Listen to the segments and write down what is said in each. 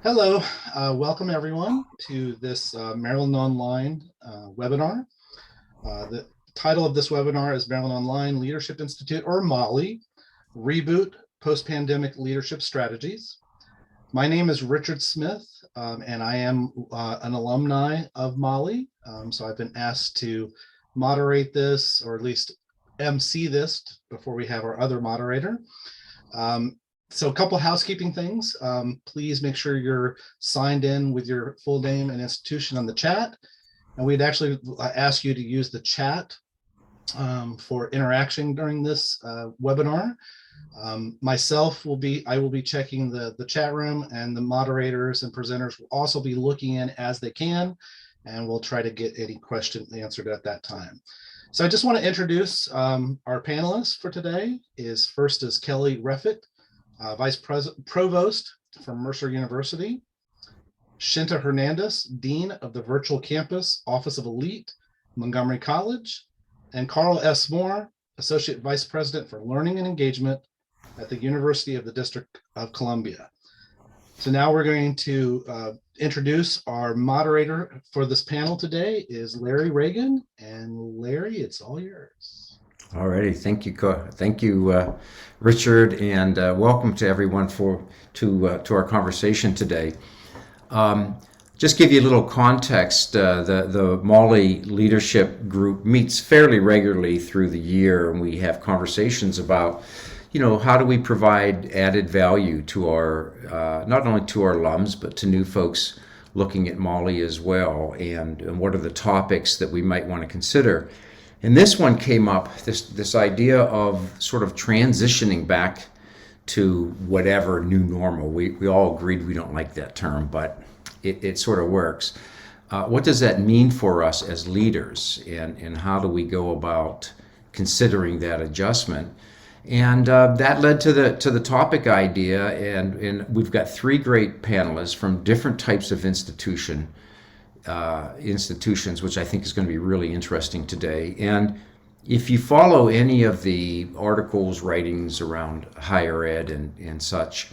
Hello, welcome everyone to this Maryland Online webinar. The title of this webinar is Maryland Online Leadership Institute, or MOLLI, Reboot Post-Pandemic Leadership Strategies. My name is Richard Smith, and I am an alumni of MOLLI. So I've been asked to moderate this, or at least MC this, before we have our other moderator. So a couple housekeeping things. Please make sure you're signed in with your full name and institution on the chat. And we'd actually ask you to use the chat for interaction during this webinar. I will be checking the chat room, and the moderators and presenters will also be looking in as they can, and we'll try to get any question answered at that time. So I just want to introduce our panelists for today. First is Kelly Reffitt, Vice Provost from Mercer University, Shinta Hernandez, Dean of the Virtual Campus Office of Elite, Montgomery College, and Carl S. Moore, Associate Vice President for Learning and Engagement at the University of the District of Columbia. So now we're going to introduce our moderator for this panel today is Larry Reagan. And Larry, it's all yours. All righty, thank you, Richard, and welcome to everyone to our conversation today. Just give you a little context. The MOLLI leadership group meets fairly regularly through the year, and we have conversations about, how do we provide added value to our not only to our alums but to new folks looking at MOLLI as well, and what are the topics that we might want to consider. And this one came up, this idea of sort of transitioning back to whatever new normal. We all agreed we don't like that term, but it sort of works. What does that mean for us as leaders, and how do we go about considering that adjustment? And that led to the topic idea, and we've got three great panelists from different types of institutions, which I think is going to be really interesting today. And if you follow any of the articles, writings around higher ed and such,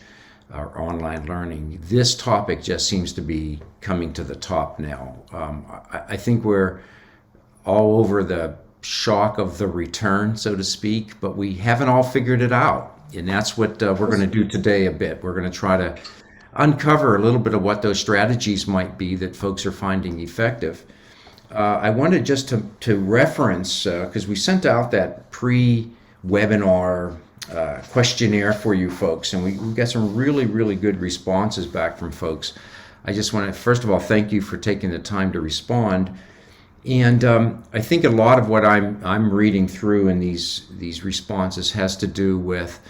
or online learning, this topic just seems to be coming to the top now. I think we're all over the shock of the return, so to speak, but we haven't all figured it out. And that's what we're going to do today a bit. We're going to try to uncover a little bit of what those strategies might be that folks are finding effective. I wanted just to reference, because we sent out that pre-webinar questionnaire for you folks, and we got some really, really good responses back from folks. I just want to, first of all, thank you for taking the time to respond. And I think a lot of what I'm reading through in these responses has to do with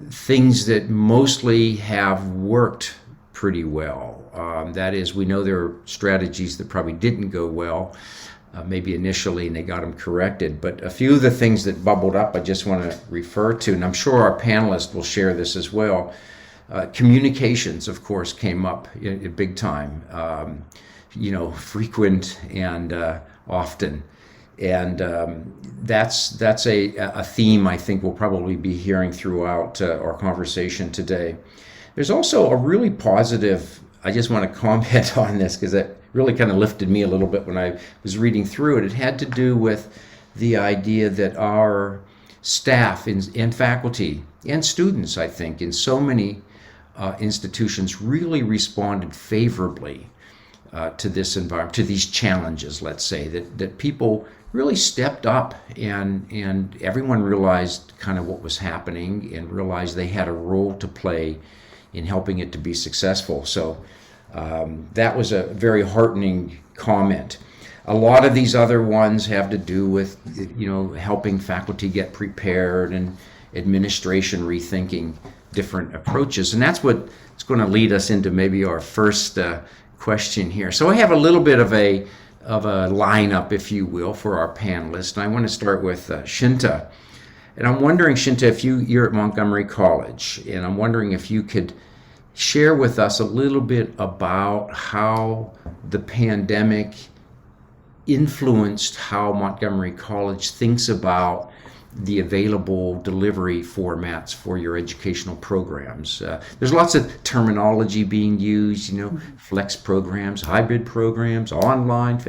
things that mostly have worked pretty well. That is, we know there are strategies that probably didn't go well, maybe initially, and they got them corrected. But a few of the things that bubbled up, I just want to refer to, and I'm sure our panelists will share this as well. Communications, of course, came up big time. Frequent and often. And that's a theme I think we'll probably be hearing throughout our conversation today. There's also a really positive, I just want to comment on this because it really kind of lifted me a little bit when I was reading through it. It had to do with the idea that our staff and faculty and students, I think, in so many institutions really responded favorably to this environment, to these challenges, let's say, that people really stepped up, and everyone realized kind of what was happening and realized they had a role to play in helping it to be successful. So that was a very heartening comment. A lot of these other ones have to do with, helping faculty get prepared and administration rethinking different approaches. And that's what's going to lead us into maybe our first question here. So I have a little bit of a lineup, if you will, for our panelists. And I want to start with Shinta. And I'm wondering, Shinta, if you're at Montgomery College, and I'm wondering if you could share with us a little bit about how the pandemic influenced how Montgomery College thinks about the available delivery formats for your educational programs. There's lots of terminology being used, flex programs, hybrid programs, online.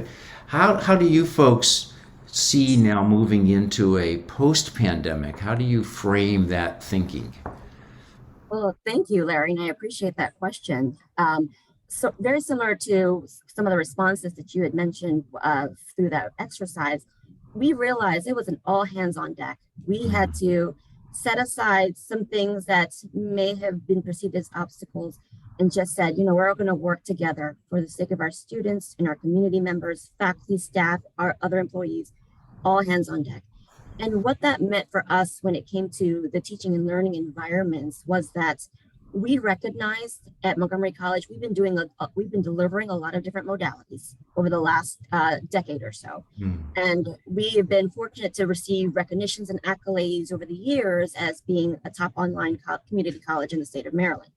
How do you folks see now moving into a post-pandemic? How do you frame that thinking? Well, thank you, Larry, and I appreciate that question. So very similar to some of the responses that you had mentioned through that exercise, we realized it was an all hands on deck. We had to set aside some things that may have been perceived as obstacles and just said, we're all going to work together for the sake of our students and our community members, faculty, staff, our other employees, all hands on deck. And what that meant for us when it came to the teaching and learning environments was that we recognized at Montgomery College, we've been delivering a lot of different modalities over the last decade or so. And we have been fortunate to receive recognitions and accolades over the years as being a top online community college in the state of Maryland.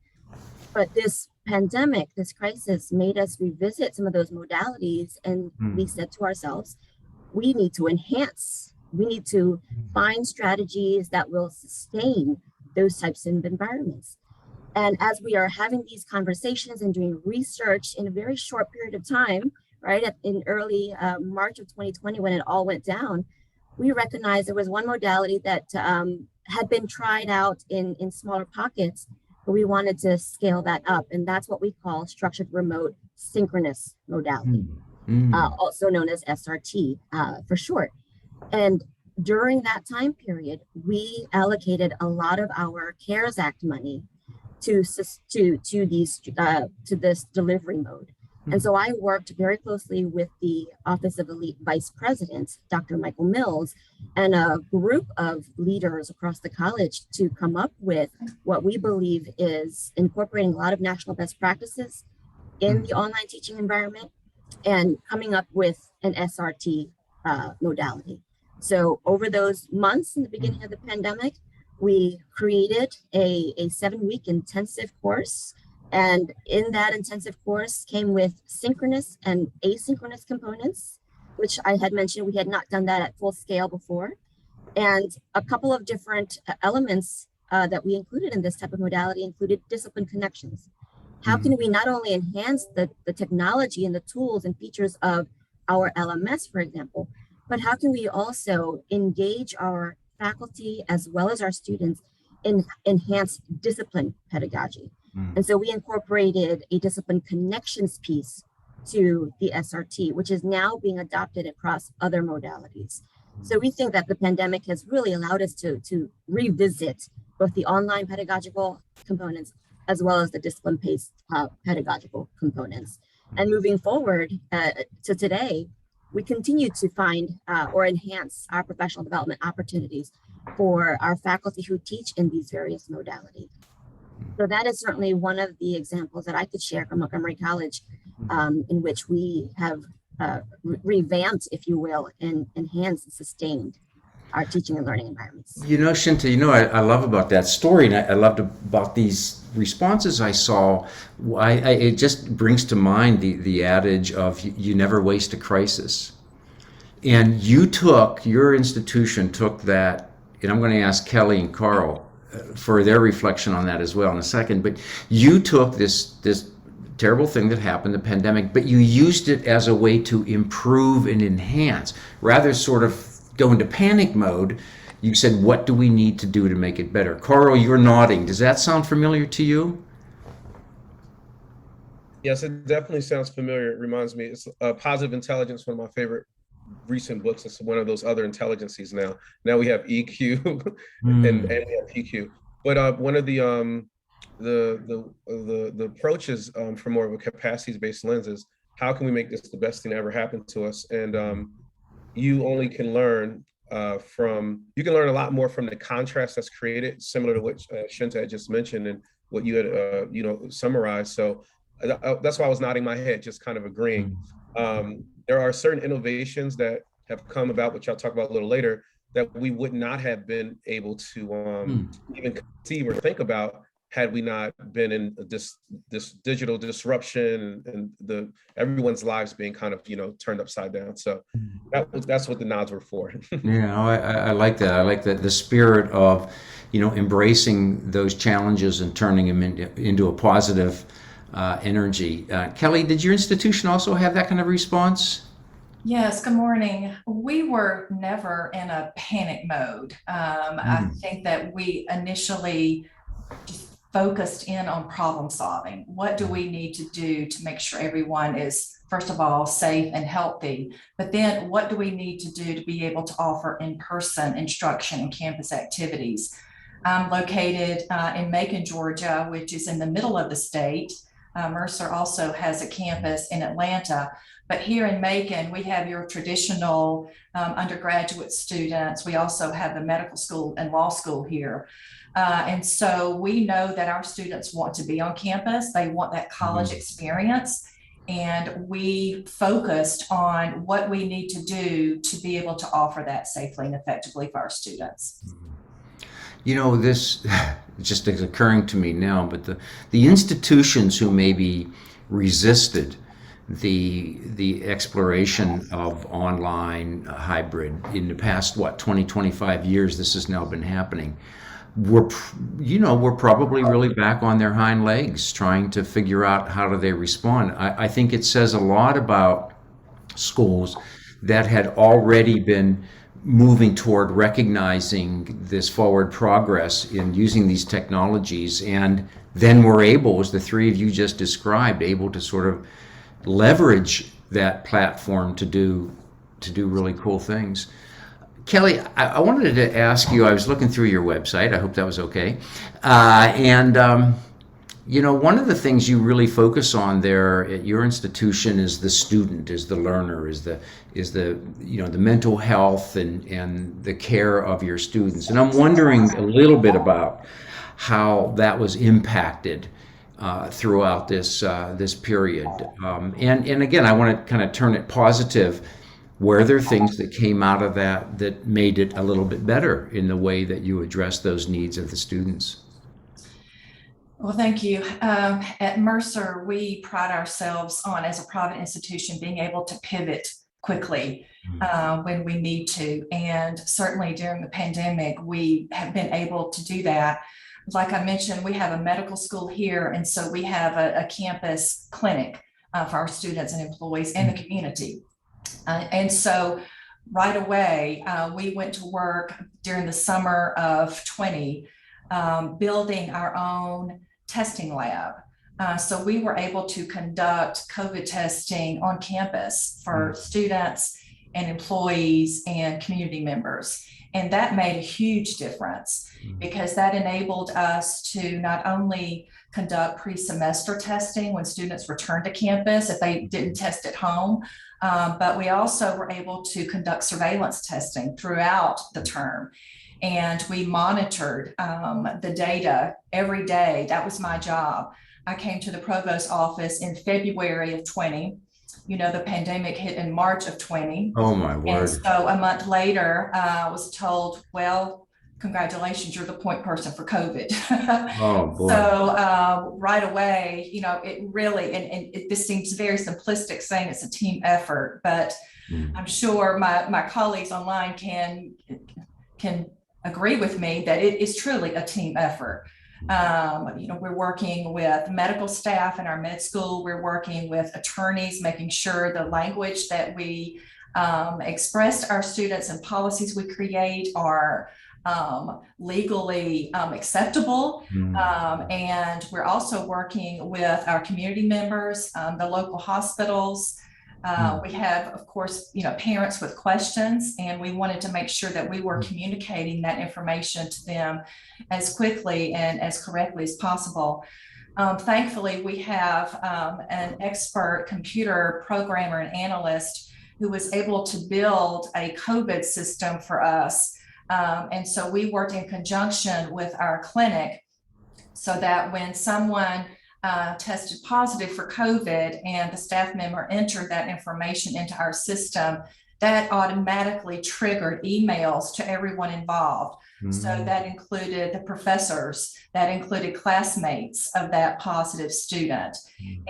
But this pandemic, this crisis made us revisit some of those modalities. And we said to ourselves, we need to enhance. We need to find strategies that will sustain those types of environments. And as we are having these conversations and doing research in a very short period of time, right, in early March of 2020, when it all went down, we recognized there was one modality that had been tried out in smaller pockets, but we wanted to scale that up. And that's what we call structured remote synchronous modality, also known as SRT for short. And during that time period, we allocated a lot of our CARES Act money to this delivery mode. And so I worked very closely with the Office of Elite Vice President, Dr. Michael Mills, and a group of leaders across the college to come up with what we believe is incorporating a lot of national best practices in the online teaching environment and coming up with an SRT modality. So over those months in the beginning of the pandemic, we created a 7-week intensive course. And in that intensive course came with synchronous and asynchronous components, which I had mentioned we had not done that at full scale before. And a couple of different elements that we included in this type of modality included discipline connections. How can we not only enhance the technology and the tools and features of our LMS, for example, but how can we also engage our faculty as well as our students in enhanced discipline pedagogy? And so we incorporated a discipline connections piece to the SRT, which is now being adopted across other modalities. So we think that the pandemic has really allowed us to revisit both the online pedagogical components as well as the discipline-based pedagogical components. And moving forward to today, we continue to find or enhance our professional development opportunities for our faculty who teach in these various modalities. So that is certainly one of the examples that I could share from Montgomery College, in which we have revamped, if you will, and enhanced and sustained our teaching and learning environments. Shinta, I love about that story, and I loved about these responses I saw. It just brings to mind the adage of you never waste a crisis. And your institution took that, and I'm going to ask Kelly and Carl for their reflection on that as well in a second, but you took this terrible thing that happened, the pandemic, but you used it as a way to improve and enhance. Rather sort of go into panic mode, you said, what do we need to do to make it better? Carl, you're nodding. Does that sound familiar to you? Yes, it definitely sounds familiar. It reminds me, it's Positive Intelligence, one of my favorite recent books. It's one of those other intelligencies now. Now we have EQ and we have PQ. But one of the approaches from more of a capacities-based lens is how can we make this the best thing that ever happened to us? And you only can learn you can learn a lot more from the contrast that's created, similar to what Shinta had just mentioned and what you had summarized. So that's why I was nodding my head, just kind of agreeing. There are certain innovations that have come about, which I'll talk about a little later, that we would not have been able to even conceive or think about had we not been in this digital disruption and everyone's lives being kind of, turned upside down. So that's what the nods were for. Yeah, I like that. I like that, the spirit of, embracing those challenges and turning them into a positive energy. Kelly, did your institution also have that kind of response? Yes, good morning. We were never in a panic mode. I think that we initially just focused in on problem solving. What do we need to do to make sure everyone is, first of all, safe and healthy? But then what do we need to do to be able to offer in-person instruction and campus activities? I'm located in Macon, Georgia, which is in the middle of the state. Mercer also has a campus in Atlanta. But here in Macon, we have your traditional undergraduate students. We also have the medical school and law school here. And so we know that our students want to be on campus. They want that college experience. And we focused on what we need to do to be able to offer that safely and effectively for our students. This just is occurring to me now, but the institutions who maybe resisted the exploration of online hybrid in the past 20-25 years, this has now been happening, we're probably really back on their hind legs trying to figure out how do they respond. I think it says a lot about schools that had already been moving toward recognizing this forward progress in using these technologies, and then we're able, as the three of you just described, able to sort of leverage that platform to do really cool things. Kelly, I wanted to ask you, I was looking through your website, I hope that was okay, one of the things you really focus on there at your institution is the student, is the learner, is the the mental health and the care of your students. And I'm wondering a little bit about how that was impacted throughout this period. And again, I want to kind of turn it positive. Were there things that came out of that made it a little bit better in the way that you address those needs of the students? Well, thank you. At Mercer, we pride ourselves on, as a private institution, being able to pivot quickly when we need to. And certainly during the pandemic, we have been able to do that. Like I mentioned, we have a medical school here, and so we have a campus clinic for our students and employees and the community. And so right away, we went to work during the summer of 20, building our own testing lab. So we were able to conduct COVID testing on campus for students and employees and community members. And that made a huge difference because that enabled us to not only conduct pre-semester testing when students returned to campus if they didn't test at home, but we also were able to conduct surveillance testing throughout the term. And we monitored the data every day. That was my job. I came to the Provost office in February of 20. The pandemic hit in March of 20. Oh my word. And so a month later, I was told, well, congratulations, you're the point person for COVID. Oh boy. So right away, it really, and this seems very simplistic saying it's a team effort, but I'm sure my colleagues online can agree with me that it is truly a team effort. We're working with medical staff in our med school. We're working with attorneys, making sure the language that we express to our students and policies we create are legally acceptable. And we're also working with our community members, the local hospitals. We have, of course, parents with questions, and we wanted to make sure that we were communicating that information to them as quickly and as correctly as possible. Thankfully, we have an expert computer programmer and analyst who was able to build a COVID system for us. And so we worked in conjunction with our clinic so that when someone tested positive for COVID and the staff member entered that information into our system, that automatically triggered emails to everyone involved. So that included the professors, that included classmates of that positive student.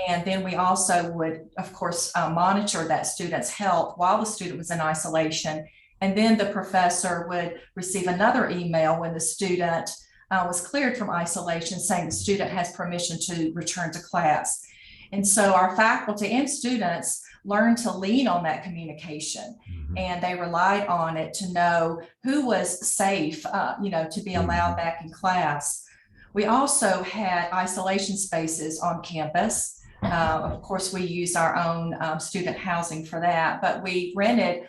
And then we also would, of course, monitor that student's health while the student was in isolation. And then the professor would receive another email when the student was cleared from isolation, saying the student has permission to return to class. And so our faculty and students learned to lean on that communication, and they relied on it to know who was safe, to be allowed back in class. We also had isolation spaces on campus. Of course, we used our own student housing for that, but we rented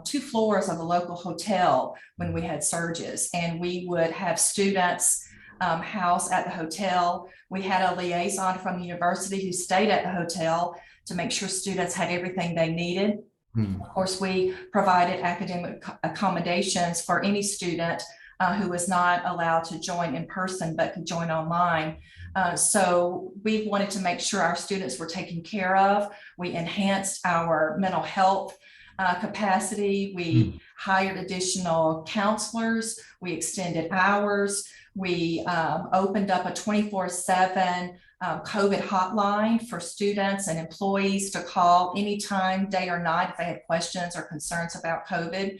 2 floors of a local hotel when we had surges, and we would have students house at the hotel. We had a liaison from the university who stayed at the hotel to make sure students had everything they needed. Of course, we provided academic accommodations for any student who was not allowed to join in person but could join online. So we wanted to make sure our students were taken care of. We enhanced our mental health capacity. We hired additional counselors. We extended hours. We opened up a 24/7 COVID hotline for students and employees to call anytime, day or night, if they had questions or concerns about COVID.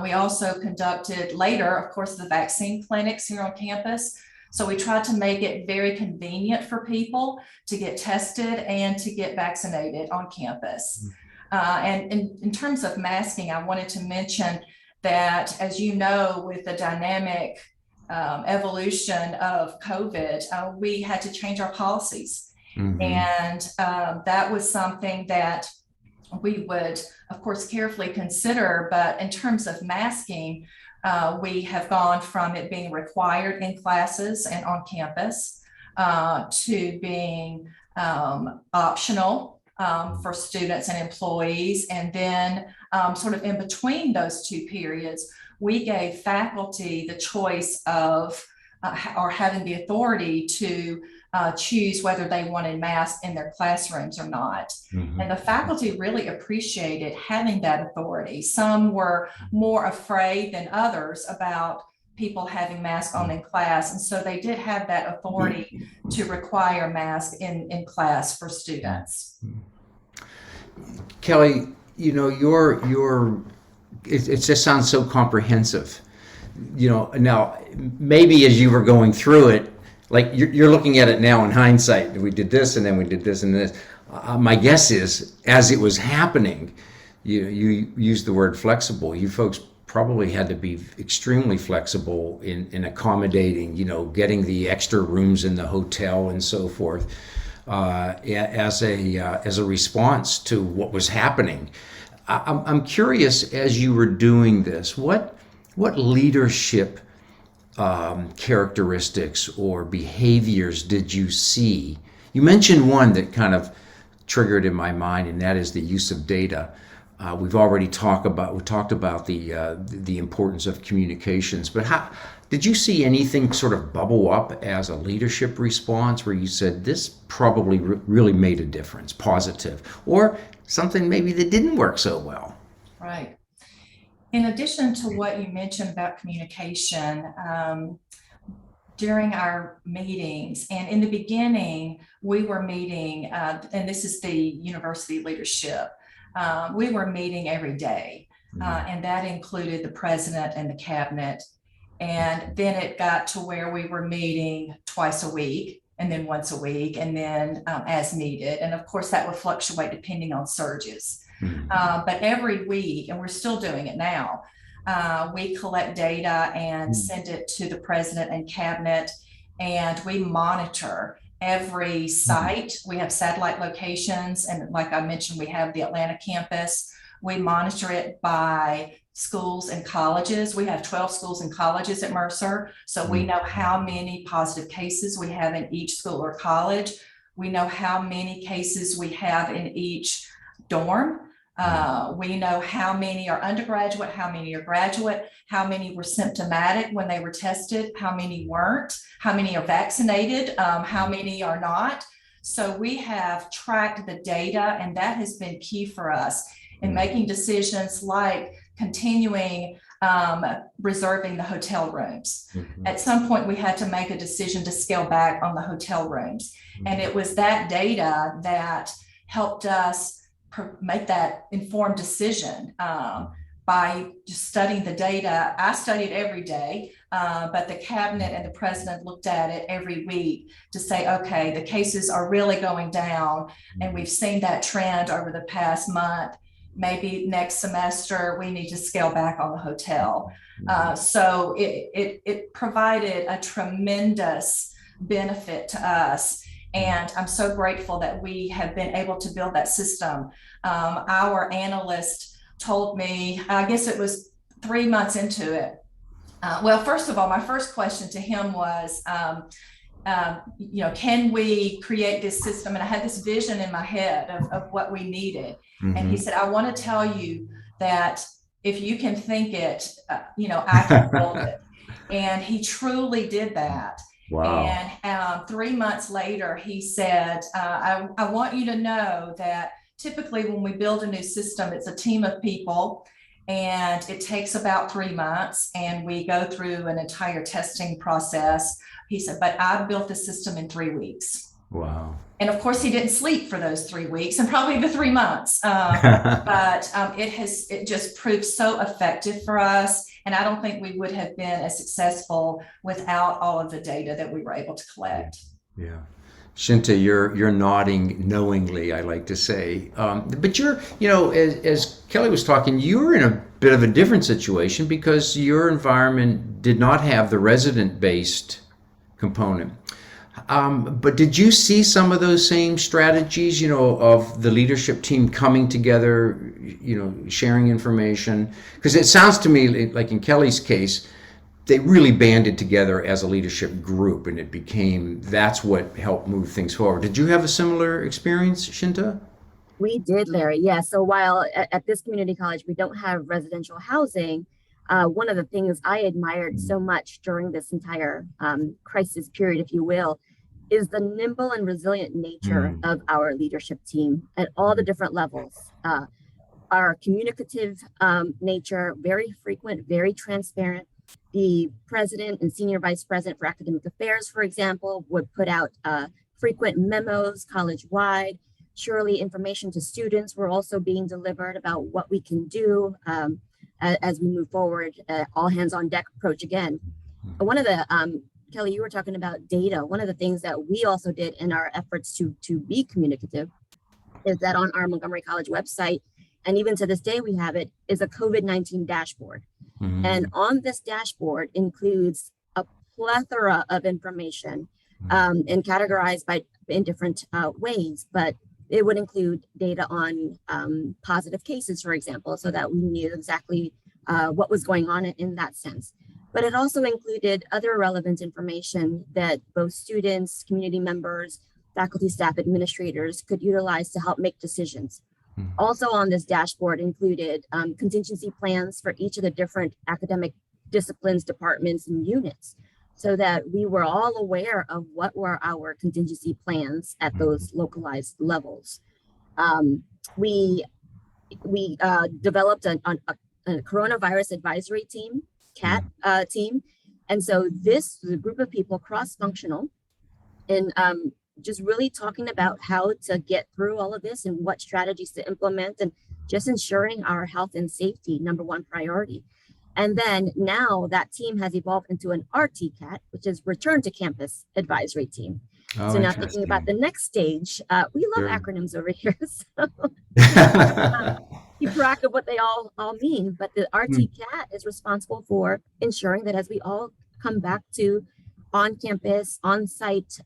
We also conducted later, of course, the vaccine clinics here on campus. So we tried to make it very convenient for people to get tested and to get vaccinated on campus. And in terms of masking, I wanted to mention that, as you know, with the dynamic evolution of COVID, we had to change our policies. And that was something that we would, of course, carefully consider. But in terms of masking, we have gone from it being required in classes and on campus to being optional for students and employees. And then sort of in between those 2 periods, we gave faculty the choice of or having the authority to choose whether they wanted masks in their classrooms or not. And the faculty really appreciated having that authority. Some were more afraid than others about people having masks on in class. And so they did have that authority to require masks in class for students. Kelly, it just sounds so comprehensive. Now maybe as you were going through it, like you're looking at it now in hindsight, we did this and then we did this and this. My guess is, as it was happening, you used the word flexible. You folks probably had to be extremely flexible in accommodating, getting the extra rooms in the hotel and so forth, as a response to what was happening. I'm curious, as you were doing this, what leadership characteristics or behaviors did you see? You mentioned one that kind of triggered in my mind, and that is the use of data. We've already talked about the importance of communications, but how did you see anything sort of bubble up as a leadership response where you said this probably really made a difference, positive, or something maybe that didn't work so well? Right. In addition to what you mentioned about communication, during our meetings, and in the beginning, we were meeting, and this is the university leadership, we were meeting every day, and that included the president and the cabinet. And then it got to where we were meeting twice a week, and then once a week, and then as needed. And of course, that would fluctuate depending on surges. But every week, and we're still doing it now, we collect data and send it to the president and cabinet, and we monitor every site. We have satellite locations, and like I mentioned, we have the Atlanta campus. We monitor it by schools and colleges. We have 12 schools and colleges at Mercer, so we know how many positive cases we have in each school or college. We know how many cases we have in each dorm. We know how many are undergraduate, how many are graduate, how many were symptomatic when they were tested, how many weren't, how many are vaccinated, how many are not. So we have tracked the data, and that has been key for us. in making decisions like continuing reserving the hotel rooms. At some point, we had to make a decision to scale back on the hotel rooms. And it was that data that helped us make that informed decision by just studying the data. I studied every day, but the cabinet and the president looked at it every week to say, okay, the cases are really going down. And we've seen that trend over the past month. Maybe next semester we need to scale back on the hotel. So it provided a tremendous benefit to us. And I'm so grateful that we have been able to build that system. Our analyst told me, I guess it was 3 months into it. Well, first of all, my first question to him was, can we create this system? And I had this vision in my head of what we needed. And he said, I want to tell you that if you can think it, I can build it. And he truly did that. Wow. And 3 months later, he said, I want you to know that typically when we build a new system, it's a team of people. And it takes about 3 months, and we go through an entire testing process. He said, but I built the system in 3 weeks. Wow. And of course, he didn't sleep for those 3 weeks and probably the 3 months. But it just proved so effective for us. And I don't think we would have been as successful without all of the data that we were able to collect. Yeah. Shinta, you're nodding knowingly, I like to say. But you're, as Kelly was talking, you're in a bit of a different situation because your environment did not have the resident-based component. But did you see some of those same strategies, of the leadership team coming together, sharing information? Because it sounds to me like in Kelly's case, they really banded together as a leadership group, and that's what helped move things forward. Did you have a similar experience, Shinta? We did, Larry. Yeah. So while at this community college, we don't have residential housing, one of the things I admired so much during this entire crisis period, if you will, is the nimble and resilient nature of our leadership team at all the different levels. Our communicative nature, very frequent, very transparent. The president and senior vice president for academic affairs, for example, would put out frequent memos college-wide. Surely information to students were also being delivered about what we can do as we move forward, all hands on deck approach again. One of the, Kelly, you were talking about data. One of the things that we also did in our efforts to be communicative is that on our Montgomery College website, and even to this day we have it, is a COVID-19 dashboard. And on this dashboard includes a plethora of information and categorized in different ways, but it would include data on positive cases, for example, so that we knew exactly what was going on in that sense. But it also included other relevant information that both students, community members, faculty, staff, administrators could utilize to help make decisions. Also on this dashboard included contingency plans for each of the different academic disciplines, departments, and units, so that we were all aware of what were our contingency plans at those localized levels. We developed a coronavirus advisory team, CAT team. And so this is a group of people, cross-functional, and just really talking about how to get through all of this and what strategies to implement, and just ensuring our health and safety, number one priority. And then now that team has evolved into an RTCAT, which is Return to Campus Advisory Team. So now thinking about the next stage, we love acronyms over here. So keep track of what they all mean. But the RTCAT is responsible for ensuring that as we all come back to on-campus, on-site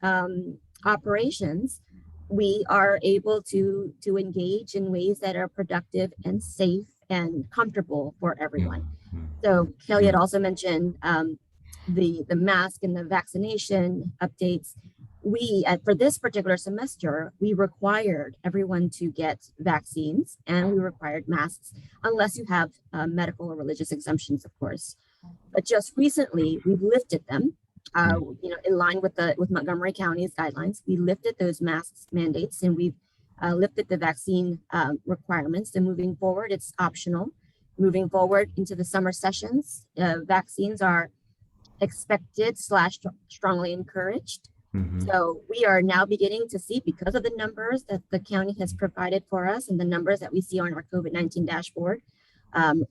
operations, we are able to engage in ways that are productive and safe and comfortable for everyone. So Kelly had also mentioned the mask and the vaccination updates. We, for this particular semester, we required everyone to get vaccines, and we required masks, unless you have medical or religious exemptions, of course. But just recently, we've lifted them. In line with Montgomery County's guidelines, we lifted those masks mandates, and we've lifted the vaccine requirements, and moving forward, it's optional. Moving forward into the summer sessions, vaccines are expected / strongly encouraged. So we are now beginning to see, because of the numbers that the county has provided for us and the numbers that we see on our COVID-19 dashboard,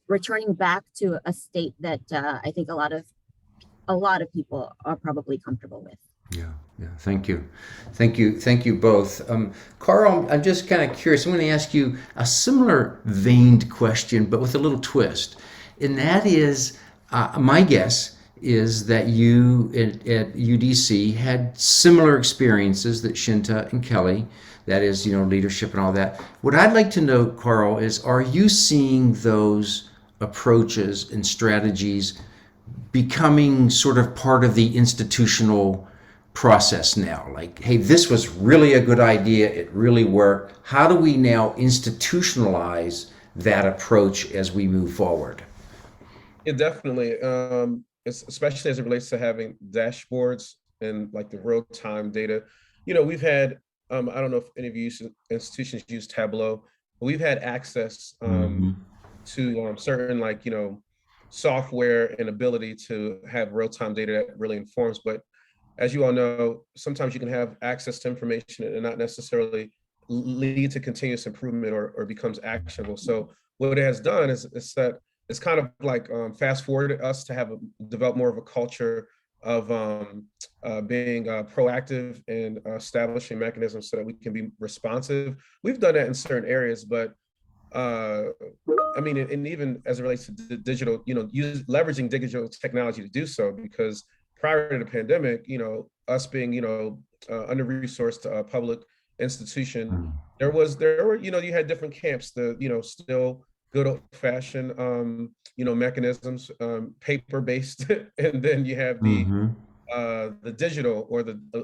returning back to a state that I think a lot of people are probably comfortable with. Yeah. Thank you both. Carl, I'm just kind of curious. I'm going to ask you a similar veined question, but with a little twist. And that is, my guess is that you at UDC had similar experiences that Shinta and Kelly, that is, leadership and all that. What I'd like to know, Carl, is, are you seeing those approaches and strategies becoming sort of part of the institutional process now? Like, hey, this was really a good idea, it really worked. How do we now institutionalize that approach as we move forward? It definitely, especially as it relates to having dashboards and like the real-time data. We've had, I don't know if any of you institutions use Tableau, but we've had access to certain software and ability to have real-time data that really informs. But as you all know, sometimes you can have access to information and not necessarily lead to continuous improvement or becomes actionable. So what it has done is that it's kind of like fast forwarded us to develop more of a culture of being proactive and establishing mechanisms so that we can be responsive. We've done that in certain areas, but and even as it relates to digital, leveraging digital technology to do so, because prior to the pandemic, us being, under-resourced public institution, there were, you had different camps, still good old-fashioned, mechanisms, paper-based, and then you have the digital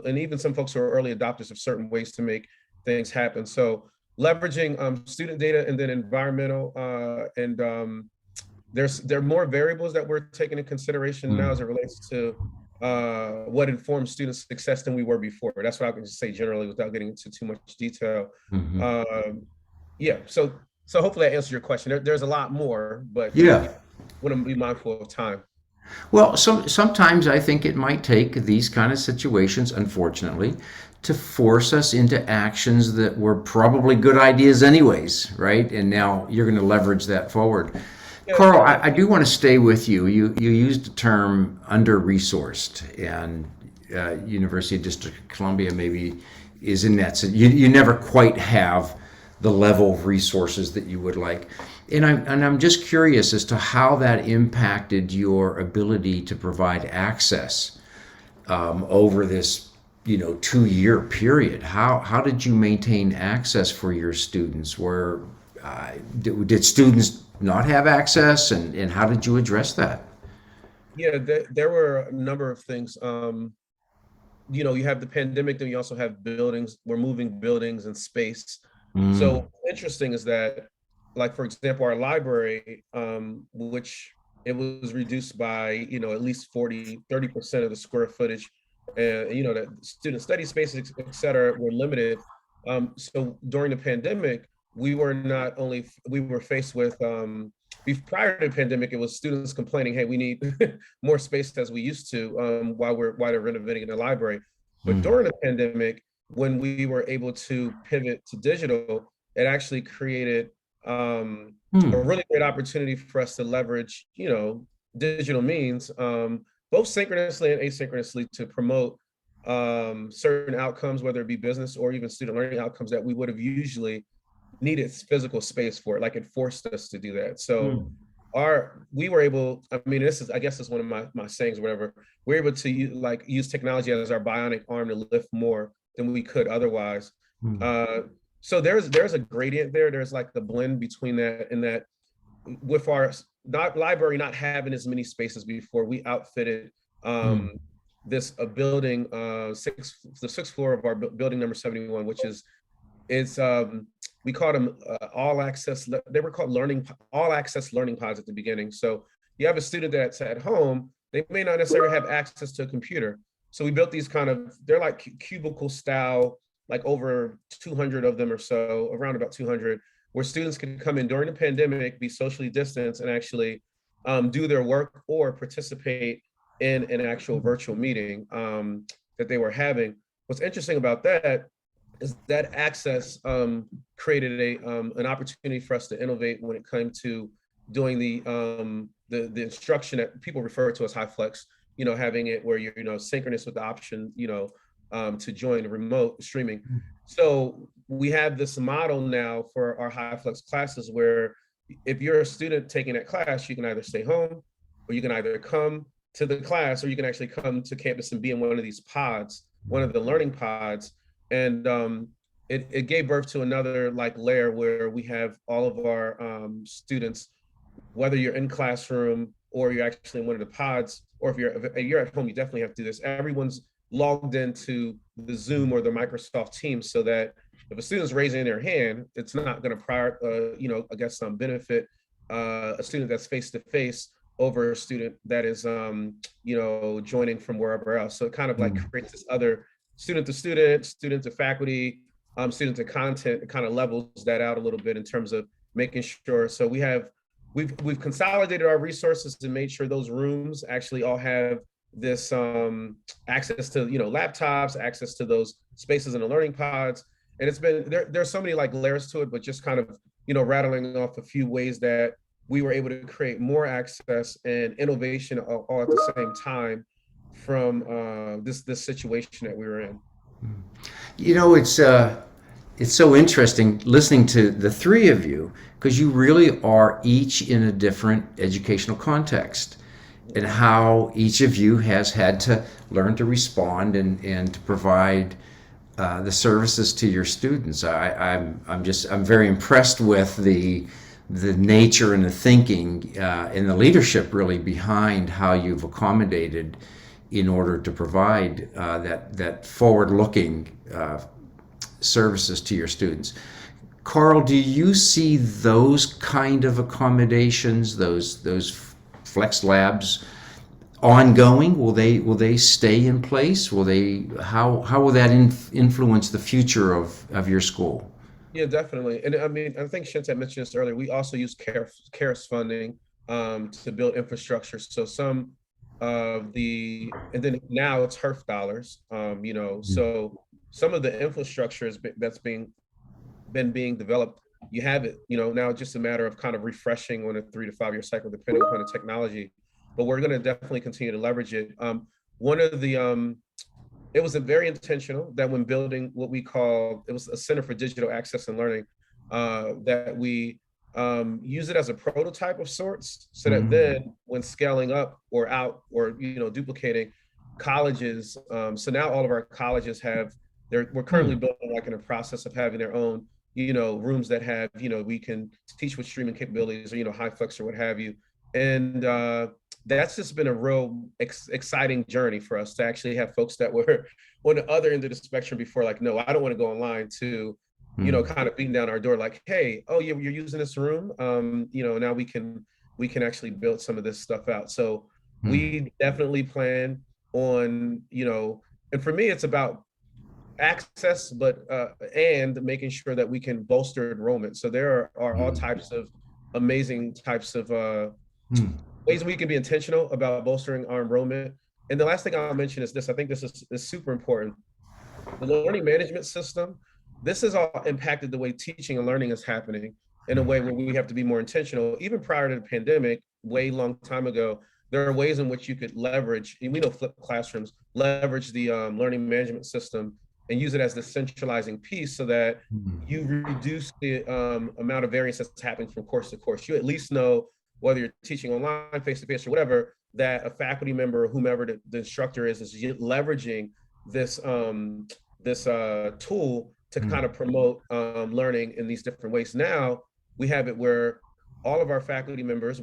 and even some folks who are early adopters of certain ways to make things happen. So leveraging student data and then environmental there are more variables that we're taking into consideration now as it relates to what informs student success than we were before. That's what I can just say generally without getting into too much detail. So hopefully I answered your question. There's a lot more, but want to be mindful of time. Well, sometimes I think it might take these kind of situations, unfortunately, to force us into actions that were probably good ideas anyways, right? And now you're going to leverage that forward. Yeah. Carl, I do want to stay with you. You used the term under-resourced, and University of District of Columbia maybe is in that. So you never quite have the level of resources that you would like. And I'm just curious as to how that impacted your ability to provide access over this 2-year period. How did you maintain access for your students? Did students not have access, and how did you address that? Yeah, there were a number of things. You have the pandemic, then you also have buildings. We're moving buildings and space. So interesting is that, like, for example, our library, which it was reduced by, at least 30% of the square footage, and, that student study spaces, et cetera, were limited. So during the pandemic, we were faced with, prior to the pandemic, it was students complaining, hey, we need more space as we used to while they're renovating the library. But during the pandemic, when we were able to pivot to digital, it actually created a really great opportunity for us to leverage, digital means, both synchronously and asynchronously, to promote certain outcomes, whether it be business or even student learning outcomes that we would have usually needed physical space for. Like, it forced us to do that. So we were able, I guess it's one of my sayings or whatever, we're able to use technology as our bionic arm to lift more than we could otherwise. So there's a gradient there. There's like the blend between that and that. With our library not having as many spaces before, we outfitted this building, the 6th floor of our building number 71, which is we called them all access. They were called all access learning pods at the beginning. So you have a student that's at home, they may not necessarily have access to a computer. So we built these they're like cubicle style like over 200 of them or so, around about 200, where students can come in during the pandemic, be socially distanced, and actually do their work or participate in an actual virtual meeting that they were having. What's interesting about that is that access created an opportunity for us to innovate when it came to doing the instruction that people refer to as high flex, having it where you're, synchronous with the option, to join remote streaming. So we have this model now for our high flex classes where if you're a student taking that class, you can either stay home or you can either come to the class or you can actually come to campus and be in one of these pods, one of the learning pods. And it gave birth to another like layer where we have all of our students, whether you're in classroom or you're actually in one of the pods, or if you're at home, you definitely have to do this. Everyone's logged into the Zoom or the Microsoft Teams so that if a student's raising their hand, it's not going to benefit a student that's face-to-face over a student that is, joining from wherever else. So it kind of like creates this other student to student, student to faculty, student to content. It kind of levels that out a little bit in terms of making sure. So we've consolidated our resources and made sure those rooms actually all have this access to laptops, access to those spaces in the learning pods. And it's been there's so many like layers to it, but just kind of rattling off a few ways that we were able to create more access and innovation all at the same time from this situation that we were in. It's so interesting listening to the three of you, because you really are each in a different educational context, and how each of you has had to learn to respond and to provide the services to your students. I'm very impressed with the nature and the thinking and the leadership really behind how you've accommodated in order to provide that forward-looking services to your students. Carl, do you see those kind of accommodations, those flex labs, ongoing? Will they stay in place? How will that influence the future of your school? Yeah, definitely. And I mean, I think Shinta mentioned this earlier. We also use CARES funding to build infrastructure. So some of and then now it's HERF dollars. So some of the infrastructure that's been being developed. You have it. Now it's just a matter of kind of refreshing on a 3 to 5 year cycle, depending upon the technology. But we're going to definitely continue to leverage it. One of the it was very intentional that when building what we call, it was a Center for Digital Access and Learning, that we use it as a prototype of sorts, so that then when scaling up or out or duplicating colleges, so now all of our colleges we're currently building like in a process of having their own rooms that have we can teach with streaming capabilities or high flex or what have you. And that's just been a real exciting journey for us to actually have folks that were on the other end of the spectrum before, like, no, I don't want to go online, to kind of beating down our door like, hey, oh yeah, you're using this room, now we can actually build some of this stuff out. So we definitely plan on and for me it's about access, but and making sure that we can bolster enrollment. So there are all types of amazing types of ways we can be intentional about bolstering our enrollment. And the last thing I'll mention is this. I think this is super important. The learning management system, this has all impacted the way teaching and learning is happening in a way where we have to be more intentional. Even prior to the pandemic, way long time ago, there are ways in which you could leverage, and we know flipped classrooms, leverage the learning management system and use it as the centralizing piece so that you reduce the amount of variance that's happening from course to course. You at least know, whether you're teaching online, face-to-face or whatever, that a faculty member or whomever the instructor is leveraging this tool to kind of promote learning in these different ways. Now we have it where all of our faculty members,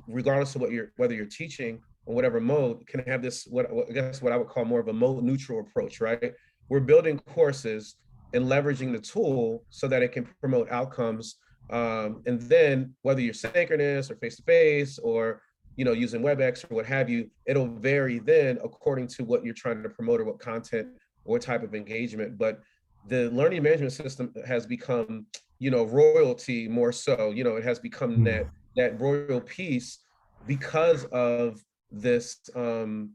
regardless of whether you're teaching or whatever mode, can have this, what I would call more of a mode neutral approach, right? We're building courses and leveraging the tool so that it can promote outcomes. And then whether you're synchronous or face-to-face or using WebEx or what have you, it'll vary then according to what you're trying to promote or what content or what type of engagement. But the learning management system has become, royalty more so. It has become that royal piece because of this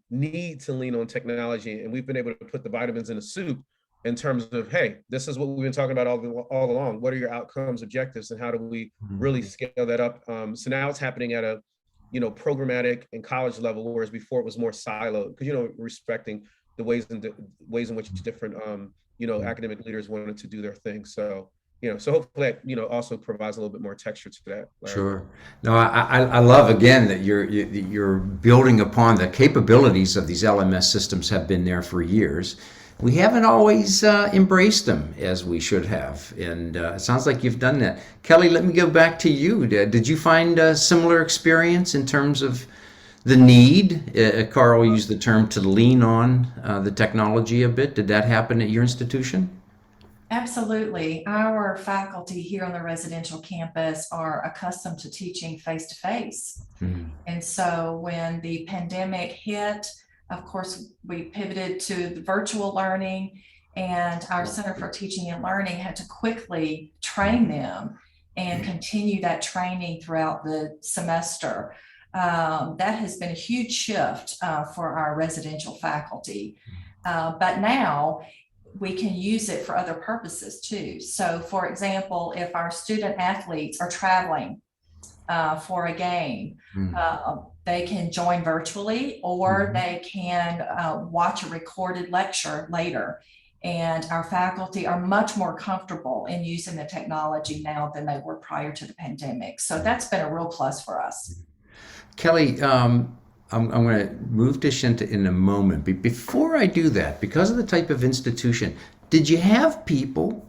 need to lean on technology. And we've been able to put the vitamins in the soup in terms of, hey, this is what we've been talking about all along. What are your outcomes, objectives, and how do we really scale that up? So now it's happening at a, programmatic and college level, whereas before it was more siloed, because, respecting the ways in which different, academic leaders wanted to do their thing. So, so hopefully that, also provides a little bit more texture to that, Larry. Sure. No, I love again that you're building upon the capabilities of these LMS systems have been there for years. We haven't always embraced them as we should have, and it sounds like you've done that. Kelly, let me go back to you. Did you find a similar experience in terms of the need? Carl used the term to lean on the technology a bit. Did that happen at your institution? Absolutely. Our faculty here on the residential campus are accustomed to teaching face-to-face. And so when the pandemic hit, of course, we pivoted to the virtual learning, and our Center for Teaching and Learning had to quickly train them and continue that training throughout the semester. That has been a huge shift for our residential faculty. But now we can use it for other purposes too. So for example, if our student athletes are traveling for a game, they can join virtually, or they can watch a recorded lecture later. And our faculty are much more comfortable in using the technology now than they were prior to the pandemic. So that's been a real plus for us. Kelly, I'm going to move to Shinta in a moment. But before I do that, because of the type of institution, did you have people,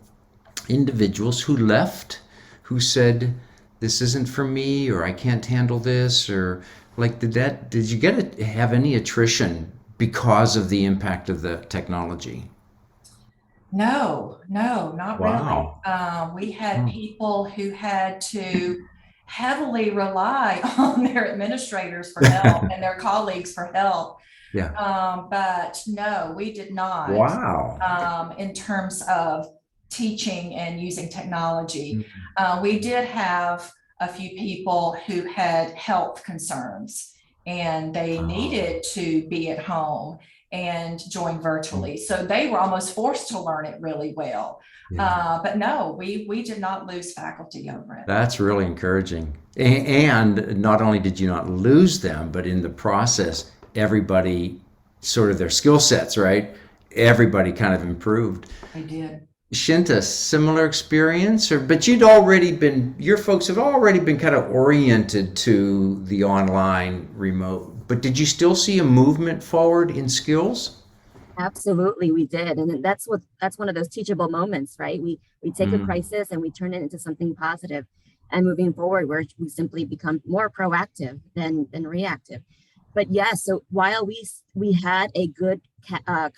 individuals who left, who said, this isn't for me, or I can't handle this, or like, did you have any attrition because of the impact of the technology? No, not Wow. really. We had people who had to heavily rely on their administrators for help and their colleagues for help. Yeah. But no, we did not. Wow. In terms of teaching and using technology. We did have a few people who had health concerns, and they needed to be at home and join virtually. So they were almost forced to learn it really well. But no, we did not lose faculty over it. That's really encouraging. And not only did you not lose them, but in the process, everybody sort of their skill sets, right? Everybody kind of improved. They did. Shinta, similar experience, but your folks have already been kind of oriented to the online remote, but did you still see a movement forward in skills? Absolutely, we did. And that's one of those teachable moments, right? We take a crisis and we turn it into something positive. And moving forward, where we simply become more proactive than reactive. But yes, so while we had a good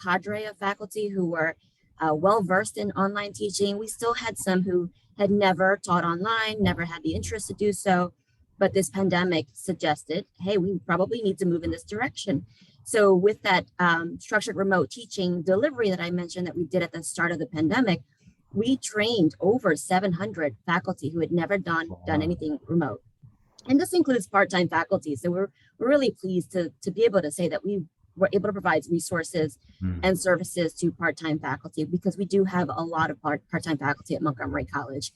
cadre of faculty who were well-versed in online teaching, we still had some who had never taught online, never had the interest to do so. But this pandemic suggested, hey, we probably need to move in this direction. So with that structured remote teaching delivery that I mentioned that we did at the start of the pandemic, we trained over 700 faculty who had never done anything remote. And this includes part-time faculty. So we're really pleased to be able to say that we were able to provide resources and services to part-time faculty, because we do have a lot of part-time faculty at Montgomery College.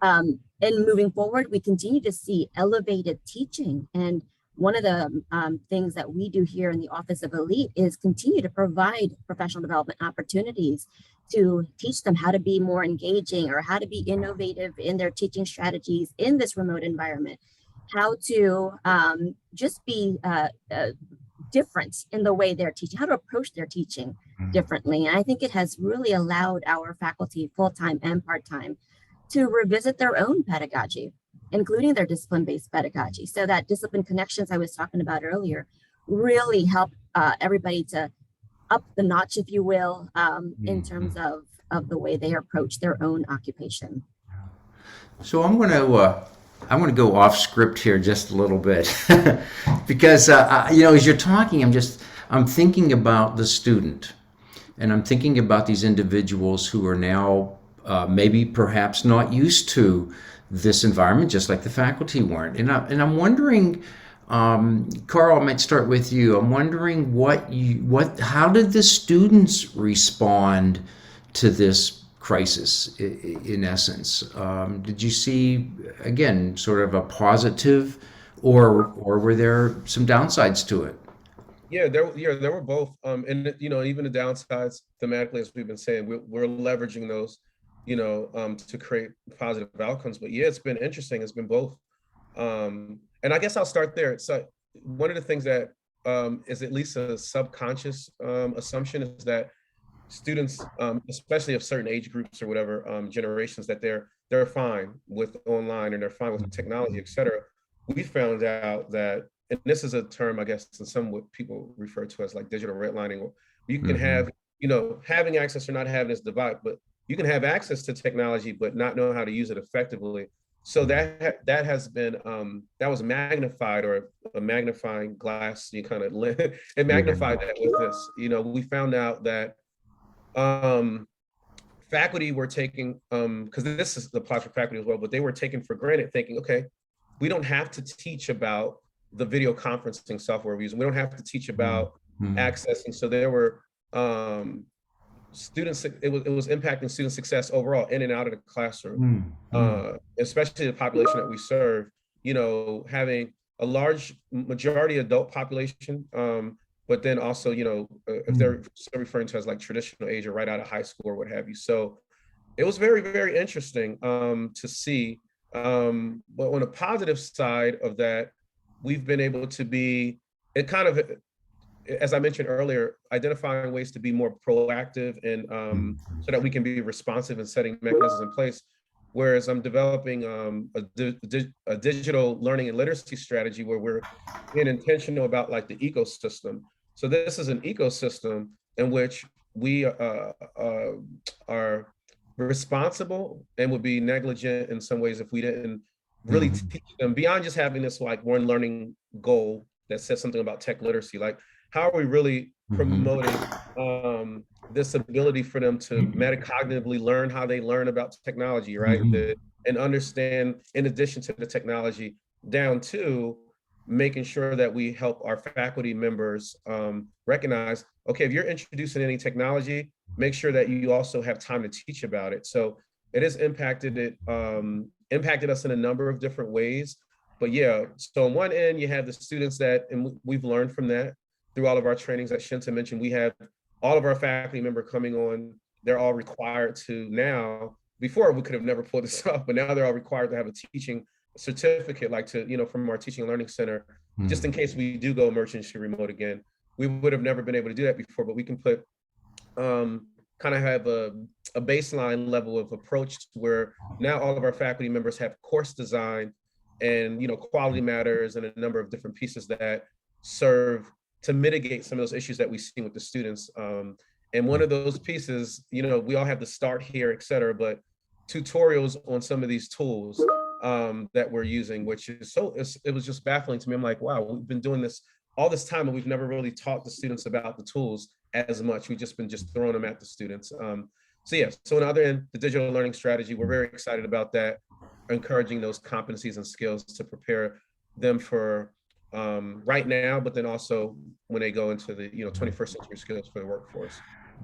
And moving forward, we continue to see elevated teaching. And one of the things that we do here in the Office of Elite is continue to provide professional development opportunities to teach them how to be more engaging or how to be innovative in their teaching strategies in this remote environment, how to just be different in the way they're teaching, how to approach their teaching differently. And I think it has really allowed our faculty, full-time and part-time, to revisit their own pedagogy, including their discipline-based pedagogy. So that discipline connections I was talking about earlier really help everybody to up the notch, if you will, in terms of the way they approach their own occupation. So I'm going to go off script here just a little bit because as you're talking, I'm thinking about the student. And I'm thinking about these individuals who are now maybe perhaps not used to this environment, just like the faculty weren't. And I'm wondering, Carl, I might start with you. I'm wondering how did the students respond to this crisis in essence? Did you see, again, sort of a positive, or were there some downsides to it? Yeah, there were both. And even the downsides thematically, as we've been saying, we're leveraging those, to create positive outcomes. But yeah, it's been interesting. It's been both. And I guess I'll start there. So one of the things that is at least a subconscious assumption is that students, especially of certain age groups or whatever generations, that they're fine with online and they're fine with technology, et cetera. We found out that, and this is a term, I guess, in some what people refer to as like digital redlining, where you can have, having access or not having this divide, but you can have access to technology, but not know how to use it effectively. So that has been, that was magnified, or a magnifying glass, you kind of, it magnified that with this. We found out that faculty were taking, because this is the applies for faculty as well, but they were taken for granted, thinking, okay, we don't have to teach about the video conferencing software we're using. We don't have to teach about accessing. So there were students, it was impacting student success overall in and out of the classroom, especially the population that we serve, having a large majority adult population, but then also, if they're referring to as like traditional age or right out of high school or what have you. So it was very, very interesting to see. But on a positive side of that, we've been able to be, as I mentioned earlier, identifying ways to be more proactive and so that we can be responsive and setting mechanisms in place. Whereas I'm developing a digital learning and literacy strategy where we're being intentional about like the ecosystem. So this is an ecosystem in which we are responsible and would be negligent in some ways if we didn't really teach them beyond just having this like one learning goal that says something about tech literacy. Like, how are we really promoting this ability for them to metacognitively learn how they learn about technology, right? And understand, in addition to the technology, down to making sure that we help our faculty members recognize, okay, if you're introducing any technology, make sure that you also have time to teach about it. So it has impacted us in a number of different ways. But yeah, so on one end, you have the students that, and we've learned from that through all of our trainings that Shinta mentioned. We have all of our faculty member coming on, they're all required to now, before we could have never pulled this off, but now they're all required to have a teaching certificate, like from our teaching and learning center, just in case we do go emergency remote again. We would have never been able to do that before, but we can put, kind of have a baseline level of approach to where now all of our faculty members have course design and, quality matters and a number of different pieces that serve to mitigate some of those issues that we see with the students. And one of those pieces, we all have to start here, et cetera, but tutorials on some of these tools that we're using, which is it was just baffling to me. I'm like, wow, we've been doing this all this time and we've never really taught the students about the tools as much. We've just been throwing them at the students. So on the other end, the digital learning strategy, we're very excited about that, encouraging those competencies and skills to prepare them for right now, but then also when they go into the 21st century skills for the workforce.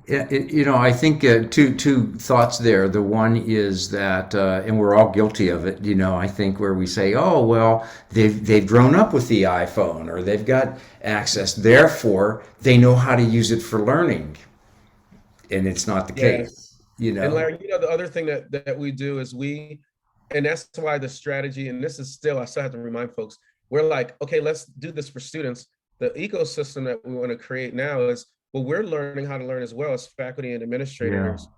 Yeah, I think two thoughts there. The one is that, and we're all guilty of it. I think where we say, "Oh, well, they've grown up with the iPhone, or they've got access, therefore they know how to use it for learning," and it's not the case. And Larry, the other thing that we do is and that's why the strategy, and this is still, I still have to remind folks, we're like, okay, let's do this for students. The ecosystem that we want to create now is, well, we're learning how to learn as well as faculty and administrators,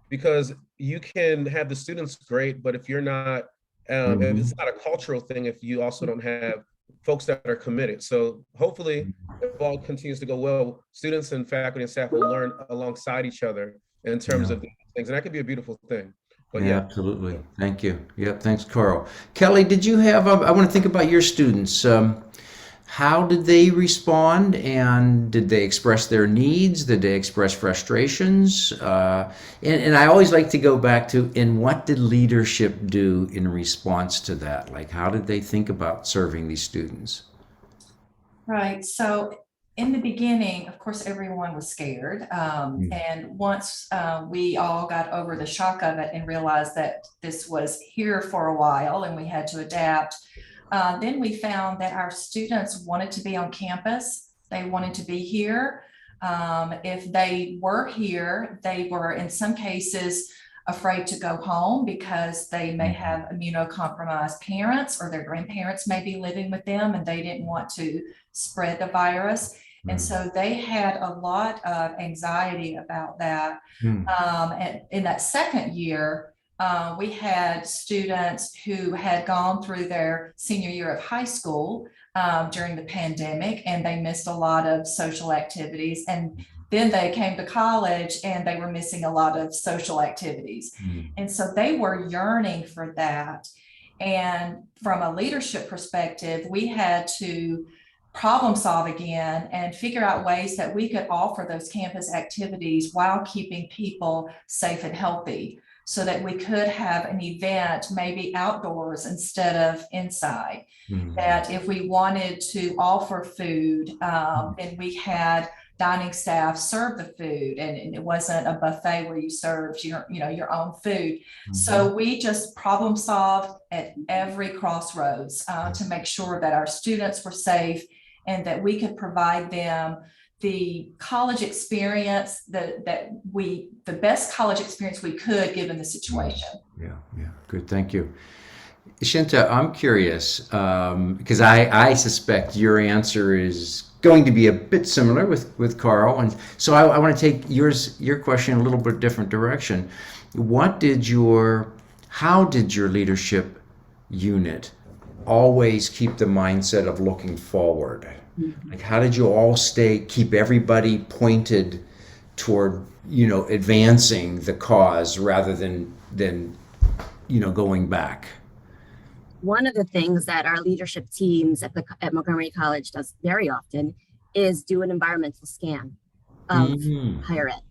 because you can have the students great, but if you're not, if it's not a cultural thing, if you also don't have folks that are committed. So hopefully, if all continues to go well, students and faculty and staff will learn alongside each other in terms of these things, and that could be a beautiful thing. But absolutely. Thank you. Yep. Thanks, Carl. Kelly, did you have? I want to think about your students. How did they respond, and did they express their needs? Did they express frustrations? And I always like to go back to, and what did leadership do in response to that? Like, how did they think about serving these students? Right. So in the beginning, of course, everyone was scared. And once we all got over the shock of it and realized that this was here for a while and we had to adapt, then we found that our students wanted to be on campus. They wanted to be here. If they were here, they were in some cases afraid to go home because they may have immunocompromised parents, or their grandparents may be living with them and they didn't want to spread the virus. And so they had a lot of anxiety about that. And in that second year, we had students who had gone through their senior year of high school during the pandemic, and they missed a lot of social activities. And then they came to college and they were missing a lot of social activities. And so they were yearning for that. And from a leadership perspective, we had to problem solve again and figure out ways that we could offer those campus activities while keeping people safe and healthy, so that we could have an event maybe outdoors instead of inside. That if we wanted to offer food, then we had dining staff serve the food, and it wasn't a buffet where you served your own food. So we just problem solved at every crossroads to make sure that our students were safe and that we could provide them the college experience, the best college experience we could given the situation. Yeah, good, thank you. Shinta, I'm curious, because I suspect your answer is going to be a bit similar with Carl, and so I want to take your question a little bit different direction. How did your leadership unit always keep the mindset of looking forward? Like, how did you all keep everybody pointed toward, advancing the cause rather than going back? One of the things that our leadership teams at Montgomery College does very often is do an environmental scan of higher ed.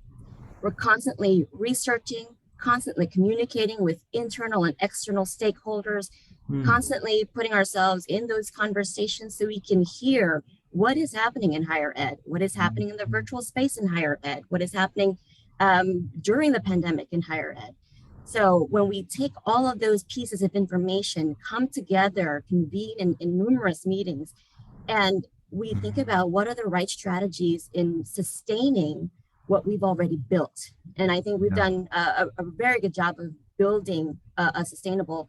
We're constantly researching, constantly communicating with internal and external stakeholders, constantly putting ourselves in those conversations so we can hear what is happening in higher ed, what is happening in the virtual space in higher ed, what is happening during the pandemic in higher ed. So when we take all of those pieces of information, come together, convene in numerous meetings, and we think about what are the right strategies in sustaining what we've already built. And I think we've done a very good job of building a sustainable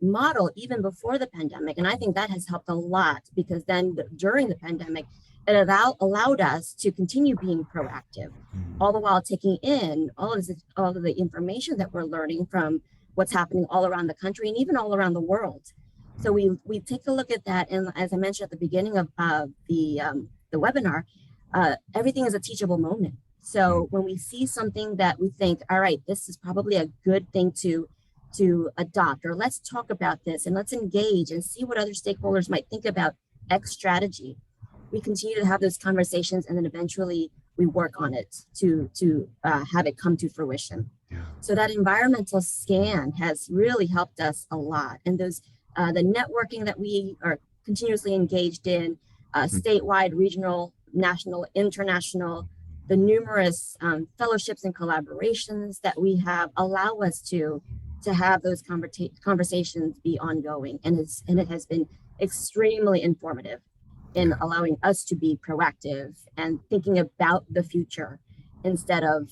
model even before the pandemic. And I think that has helped a lot, because then during the pandemic, it allowed us to continue being proactive, all the while taking in all of the information that we're learning from what's happening all around the country and even all around the world. So we take a look at that, and as I mentioned at the beginning of the webinar, everything is a teachable moment. So when we see something that we think, all right, this is probably a good thing to adopt, or let's talk about this and let's engage and see what other stakeholders might think about X strategy, we continue to have those conversations, and then eventually we work on it to have it come to fruition. So that environmental scan has really helped us a lot. And those the networking that we are continuously engaged in, statewide, regional, national, international, the numerous fellowships and collaborations that we have allow us to have those conversations be ongoing. And it has been extremely informative in allowing us to be proactive and thinking about the future instead of,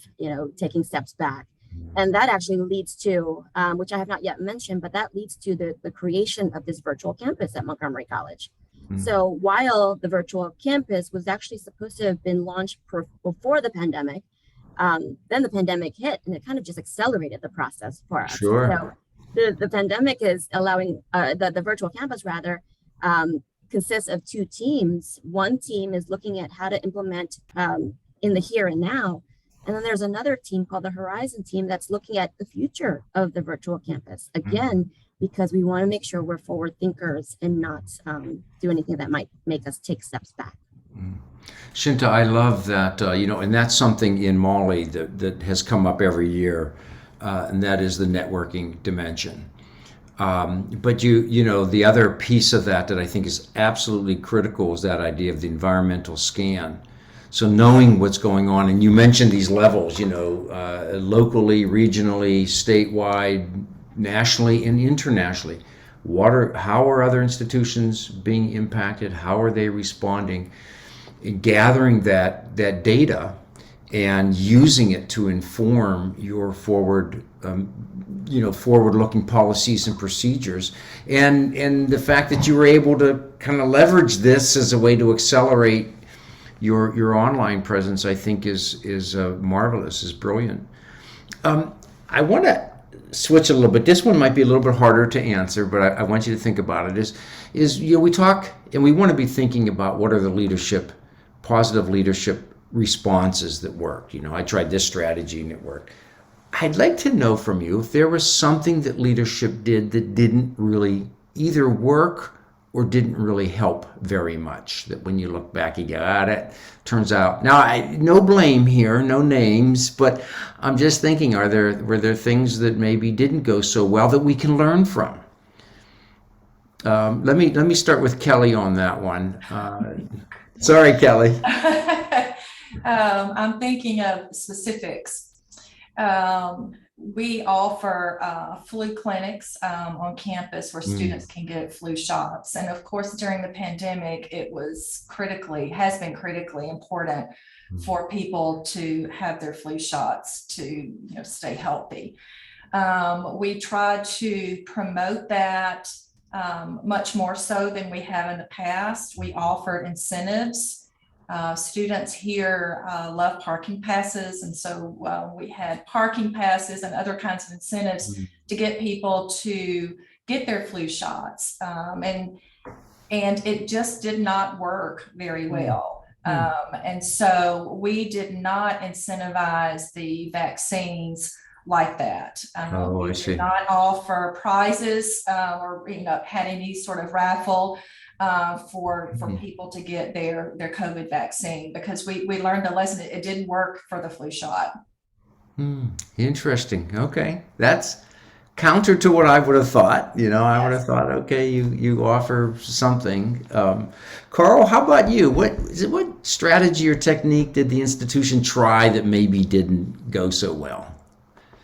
taking steps back. And that actually leads to, which I have not yet mentioned, but that leads to the creation of this virtual campus at Montgomery College. So while the virtual campus was actually supposed to have been launched before the pandemic, then the pandemic hit and it kind of just accelerated the process for us. Sure. So the pandemic is allowing, the virtual campus rather, consists of two teams. One team is looking at how to implement in the here and now And then there's another team called the Horizon team that's looking at the future of the virtual campus. Again, because we want to make sure we're forward thinkers and not do anything that might make us take steps back. Shinta, I love that, and that's something in MOLLI that has come up every year, and that is the networking dimension. But the other piece of that I think is absolutely critical is that idea of the environmental scan. So knowing what's going on, and you mentioned these levels, locally, regionally, statewide, nationally, and internationally. How are other institutions being impacted? How are they responding? Gathering that data and using it to inform your forward-looking policies and procedures, and the fact that you were able to kind of leverage this as a way to accelerate your online presence, I think is marvelous, is brilliant. I want to switch a little bit. This one might be a little bit harder to answer, but I want you to think about it. We talk and we want to be thinking about what are the positive leadership responses that work. I tried this strategy and it worked. I'd like to know from you if there was something that leadership did that didn't really either work or didn't really help very much, that when you look back, you go, that turns out. Now, no blame here, no names, but I'm just thinking, were there things that maybe didn't go so well that we can learn from? Let me start with Kelly on that one. Sorry, Kelly. I'm thinking of specifics. We offer flu clinics on campus where students can get flu shots. And of course, during the pandemic, it has been critically important for people to have their flu shots to stay healthy. We try to promote that much more so than we have in the past. We offered incentives. Students here love parking passes, and so we had parking passes and other kinds of incentives to get people to get their flu shots, and it just did not work very well. And so we did not incentivize the vaccines like that. We did not offer prizes or had any sort of raffle for people to get their COVID vaccine, because we learned the lesson. It didn't work for the flu shot. Interesting. Okay, that's counter to what I would have thought. I would have thought, okay, you offer something. Carl, how about you? What strategy or technique did the institution try that maybe didn't go so well?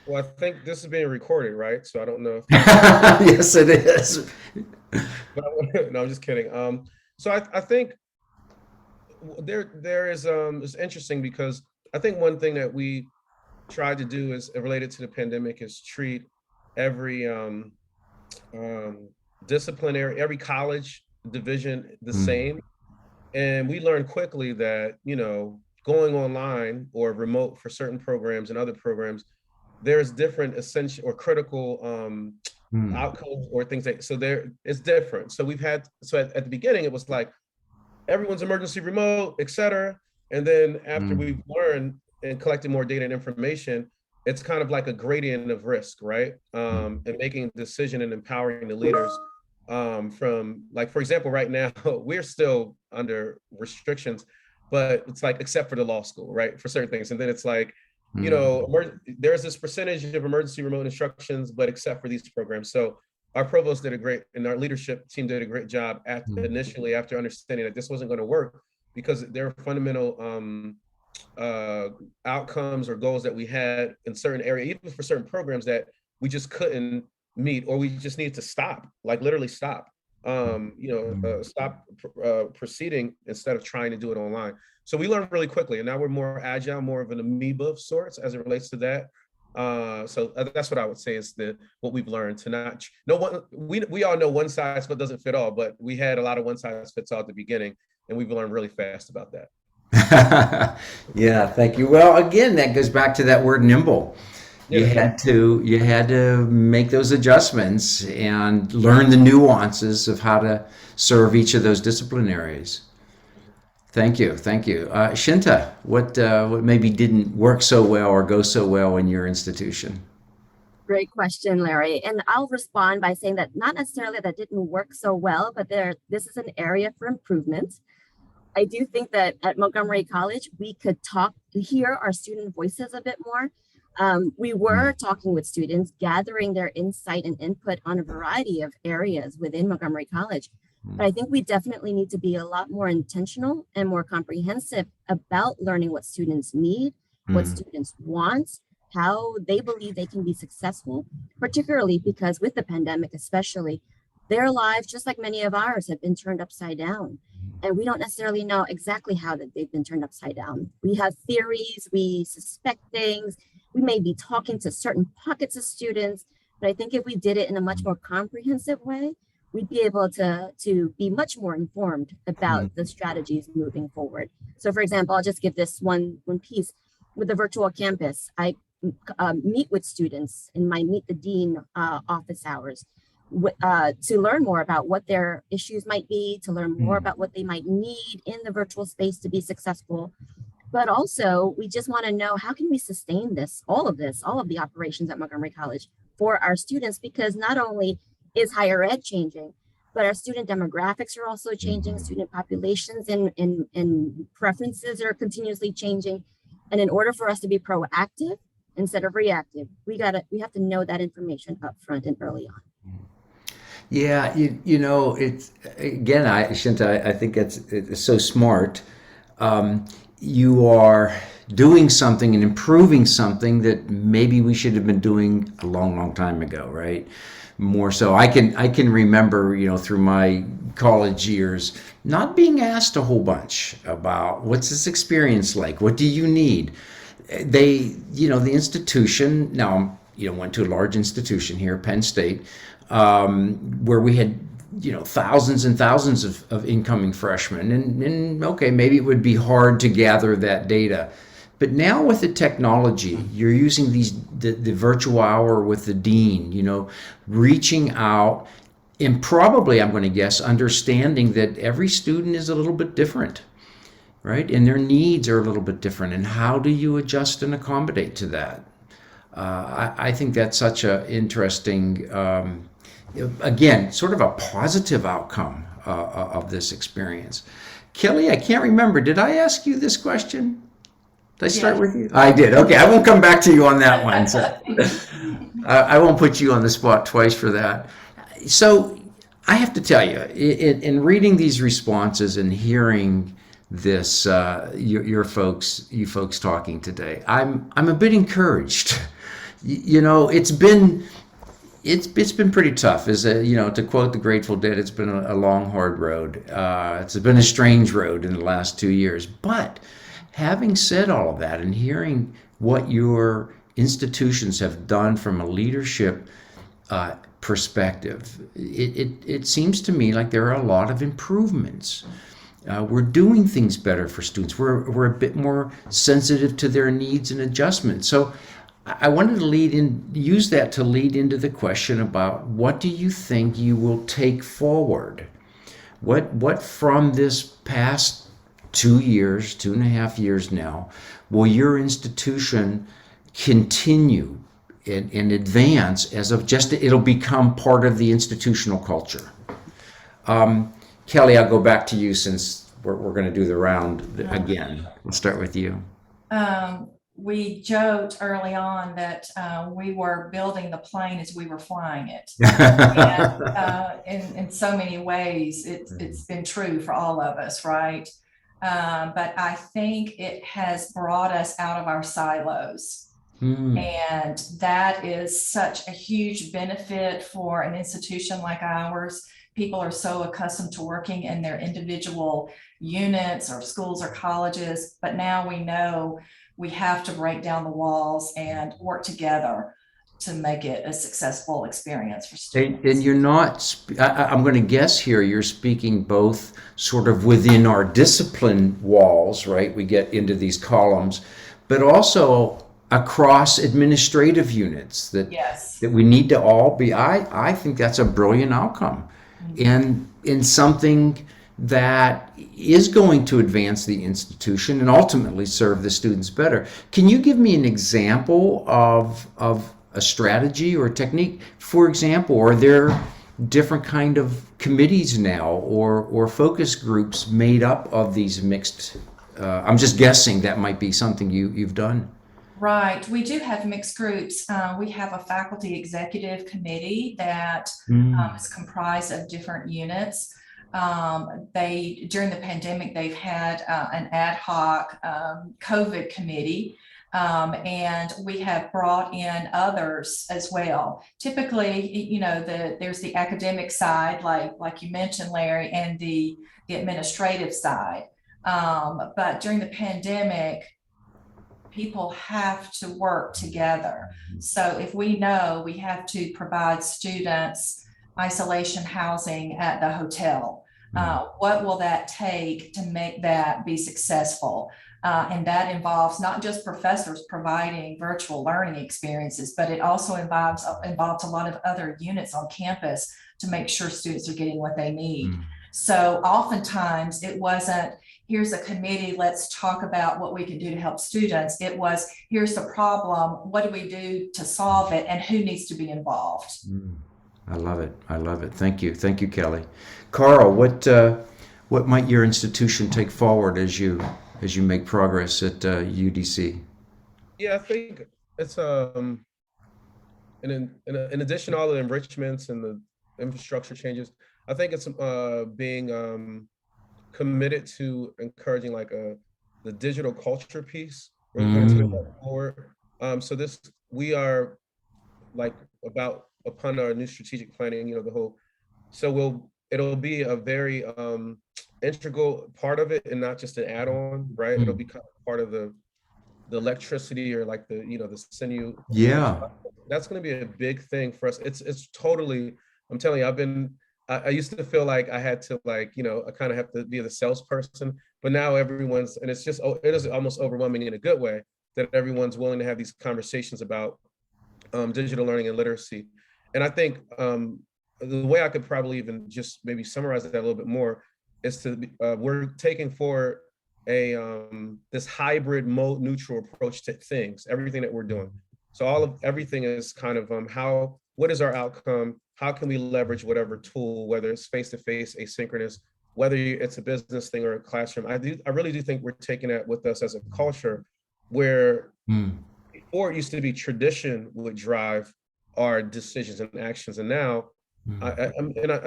Well, I think this is being recorded, right? So I don't know if yes, it is. But no, I'm just kidding. So I think there is it's interesting, because I think one thing that we tried to do is related to the pandemic is treat every disciplinary, every college division the same. And we learned quickly that, going online or remote for certain programs and other programs, there's different essential or critical outcomes or things it's different. So at the beginning, it was like everyone's emergency remote, et cetera. And then after we've learned and collected more data and information, it's kind of like a gradient of risk, right? And making a decision and empowering the leaders from, like, for example, right now, we're still under restrictions, but it's like, except for the law school, right? For certain things. And then it's like, there's this percentage of emergency remote instructions, but except for these programs. So our provost and our leadership team did a great job initially, after understanding that this wasn't going to work, because there are fundamental outcomes or goals that we had in certain areas, even for certain programs, that we just couldn't meet, or we just needed to stop, like literally stop, stop proceeding instead of trying to do it online. So we learned really quickly, and now we're more agile, more of an amoeba of sorts as it relates to that. So that's what I would say is what we've learned, to we all know one size doesn't fit all, but we had a lot of one size fits all at the beginning, and we've learned really fast about that. Yeah, thank you. Well, again, that goes back to that word nimble. You had to make those adjustments and learn the nuances of how to serve each of those discipline areas. Thank you. Thank you. Shinta, what maybe didn't work so well or go so well in your institution? Great question, Larry. And I'll respond by saying that not necessarily that didn't work so well, but this is an area for improvement. I do think that at Montgomery College, we could hear our student voices a bit more. We were talking with students, gathering their insight and input on a variety of areas within Montgomery College. But I think we definitely need to be a lot more intentional and more comprehensive about learning what students need, what students want, how they believe they can be successful, particularly because with the pandemic, especially, their lives, just like many of ours, have been turned upside down. And we don't necessarily know exactly how that they've been turned upside down. We have theories, we suspect things, we may be talking to certain pockets of students, but I think if we did it in a much more comprehensive way, we'd be able to be much more informed about the strategies moving forward. So for example, I'll just give this one piece. With the virtual campus, I meet with students in my Meet the Dean office hours to learn more about what their issues might be, to learn more about what they might need in the virtual space to be successful. But also, we just want to know, how can we sustain all of the operations at Montgomery College for our students? Because not only is higher ed changing, but our student demographics are also changing, student populations and preferences are continuously changing. And in order for us to be proactive instead of reactive, we have to know that information up front and early on. Yeah, you know, it's again, Shinta, I think it's so smart. You are doing something and improving something that maybe we should have been doing a long, long time ago, right? More so, I can remember, you know, through my college years, not being asked a whole bunch about what's this experience like, what do you need. The institution. Now, went to a large institution here, Penn State, where we had thousands and thousands of incoming freshmen, and okay, maybe it would be hard to gather that data. But now with the technology, you're using the virtual hour with the dean, reaching out, and probably, I'm going to guess, understanding that every student is a little bit different, right? And their needs are a little bit different. And how do you adjust and accommodate to that? I think that's such an interesting, again, sort of a positive outcome of this experience. Kelly, I can't remember. Did I ask you this question? Did I start with you? I did. Okay, I won't come back to you on that one. So I won't put you on the spot twice for that. So I have to tell you, in reading these responses and hearing this, you folks talking today, I'm a bit encouraged. It's been pretty tough. To quote the Grateful Dead, it's been a long, hard road. It's been a strange road in the last 2 years. But having said all of that and hearing what your institutions have done from a leadership perspective, it seems to me like there are a lot of improvements. We're doing things better for students. We're a bit more sensitive to their needs and adjustments. So I wanted to use that to lead into the question about, what do you think you will take forward? What from this past 2 years, 2.5 years now, will your institution continue and advance as of it'll become part of the institutional culture? Kelly, I'll go back to you since we're going to do the round again. Let's start with you. We joked early on that we were building the plane as we were flying it. And in so many ways, it's been true for all of us, right? But I think it has brought us out of our silos. And that is such a huge benefit for an institution like ours. People are so accustomed to working in their individual units or schools or colleges, but now we know we have to break down the walls and work together to make it a successful experience for students. And you're not, I'm going to guess here, you're speaking both sort of within our discipline walls, right? We get into these columns, but also across administrative units that we need to all be. I think that's a brilliant outcome, and in something that is going to advance the institution and ultimately serve the students better. Can you give me an example of a strategy or technique? For example, are there different kind of committees now or focus groups made up of these mixed, I'm just guessing that might be something you've done. Right. We do have mixed groups. We have a faculty executive committee that is comprised of different units. During the pandemic, they've had an ad hoc COVID committee, and we have brought in others as well. Typically, there's the academic side, like you mentioned, Larry, and the administrative side. But during the pandemic, people have to work together. So if we know we have to provide students isolation housing at the hotel, what will that take to make that be successful? And that involves not just professors providing virtual learning experiences, but it also involves a lot of other units on campus to make sure students are getting what they need. So oftentimes it wasn't, here's a committee, let's talk about what we can do to help students. It was, here's the problem, what do we do to solve it, and who needs to be involved? I love it. I love it. Thank you. Thank you, Kelly. Carl, what might your institution take forward as you make progress at UDC? Yeah, I think it's in addition to all the enrichments and the infrastructure changes, I think it's being committed to encouraging the digital culture piece. We're going to take that forward. So we are upon our new strategic planning, it'll be a very integral part of it and not just an add-on, right? It'll be kind of part of the electricity or the sinew. Yeah. That's going to be a big thing for us. It's totally, I'm telling you, I used to feel like I had to I kind of have to be the salesperson, but now it is almost overwhelming in a good way that everyone's willing to have these conversations about digital learning and literacy. And I think the way I could probably even just maybe summarize that a little bit more is we're taking forward this hybrid mode neutral approach to things, everything that we're doing. So everything is kind of what is our outcome? How can we leverage whatever tool, whether it's face-to-face, asynchronous, whether it's a business thing or a classroom? I really do think we're taking that with us as a culture where before it used to be tradition would drive our decisions and actions. And now, I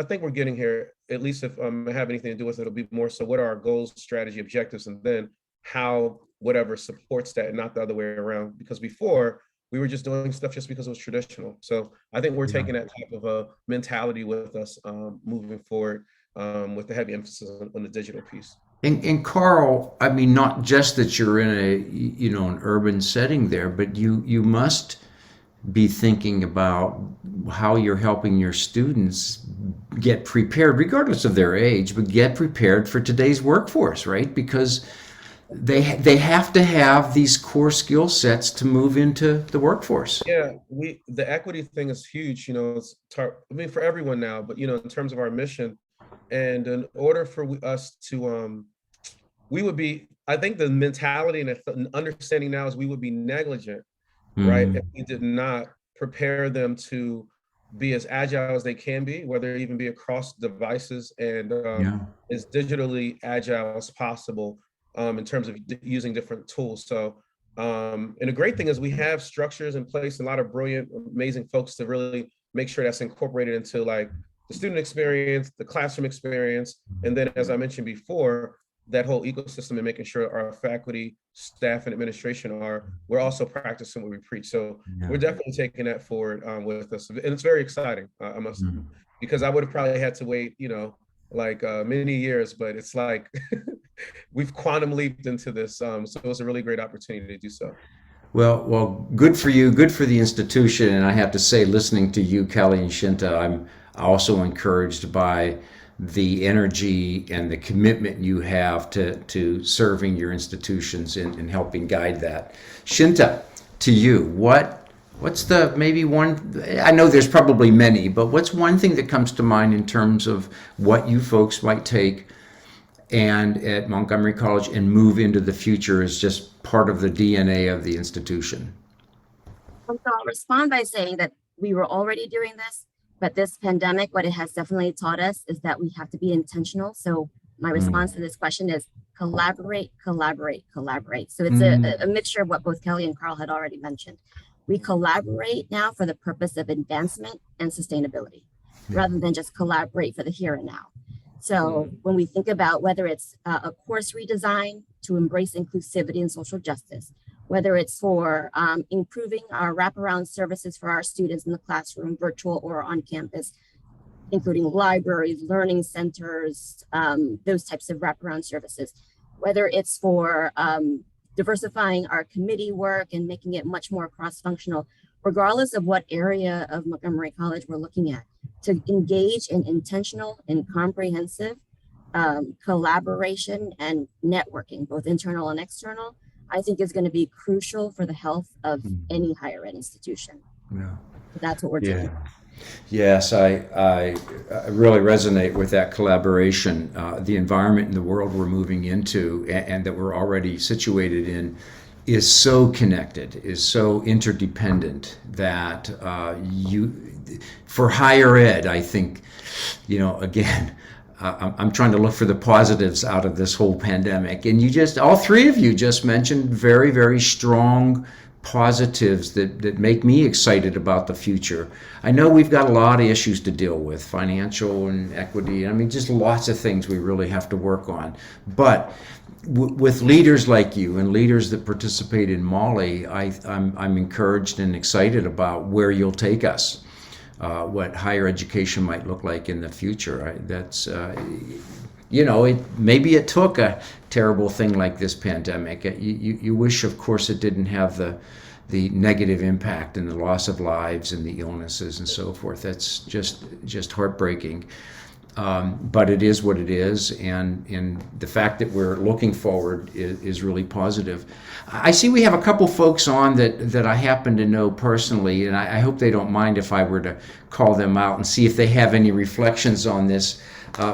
think we're getting here, at least if I have anything to do with it, it'll be more so what are our goals, strategy, objectives, and then how whatever supports that and not the other way around. Because before, we were just doing stuff just because it was traditional. So I think we're taking that type of a mentality with us moving forward with the heavy emphasis on the digital piece. And Carl, I mean, not just that you're in an urban setting there, but you must be thinking about how you're helping your students get prepared, regardless of their age, but get prepared for today's workforce, right? Because they have to have these core skill sets to move into the workforce. Yeah, the equity thing is huge. For everyone now, but in terms of our mission, and in order for us to, I think the mentality and understanding now is we would be negligent, right, if we did not prepare them to be as agile as they can be, whether it even be across devices and as digitally agile as possible. In terms of using different tools. So, and the great thing is we have structures in place, a lot of brilliant, amazing folks to really make sure that's incorporated into the student experience, the classroom experience. And then, as I mentioned before, that whole ecosystem and making sure our faculty, staff, and administration we're also practicing what we preach. So we're definitely taking that forward with us. And it's very exciting, I must, because I would have probably had to wait, many years, but it's we've quantum leaped into this. So it was a really great opportunity to do so. Well, good for you, good for the institution. And I have to say, listening to you, Kelly and Shinta, I'm also encouraged by the energy and the commitment you have to serving your institutions and helping guide that. Shinta, to you, what's the maybe one, I know there's probably many, but what's one thing that comes to mind in terms of what you folks might take and at Montgomery College and move into the future as just part of the DNA of the institution? So I'll respond by saying that we were already doing this, but this pandemic, what it has definitely taught us is that we have to be intentional. So my response to this question is collaborate, collaborate, collaborate. So it's a mixture of what both Kelly and Carl had already mentioned. We collaborate now for the purpose of advancement and sustainability, rather than just collaborate for the here and now. So when we think about whether it's a course redesign to embrace inclusivity and social justice, whether it's for improving our wraparound services for our students in the classroom, virtual or on campus, including libraries, learning centers, those types of wraparound services, whether it's for diversifying our committee work and making it much more cross-functional, regardless of what area of Montgomery College we're looking at, to engage in intentional and comprehensive collaboration and networking, both internal and external, I think is going to be crucial for the health of any higher ed institution. Yeah. So that's what we're doing. Yes, I really resonate with that collaboration. The environment in the world we're moving into and that we're already situated in is so connected, is so interdependent that for higher ed, I think, again, I'm trying to look for the positives out of this whole pandemic. And all three of you just mentioned very, very strong positives that make me excited about the future. I know we've got a lot of issues to deal with, financial and equity. I mean, just lots of things we really have to work on. But with leaders like you and leaders that participate in MOLLI, I'm encouraged and excited about where you'll take us. What higher education might look like in the future. Maybe it took a terrible thing like this pandemic. You wish, of course, it didn't have the negative impact and the loss of lives and the illnesses and so forth. That's just heartbreaking. But it is what it is, and the fact that we're looking forward is really positive. I see we have a couple folks on that I happen to know personally, and I hope they don't mind if I were to call them out and see if they have any reflections on this.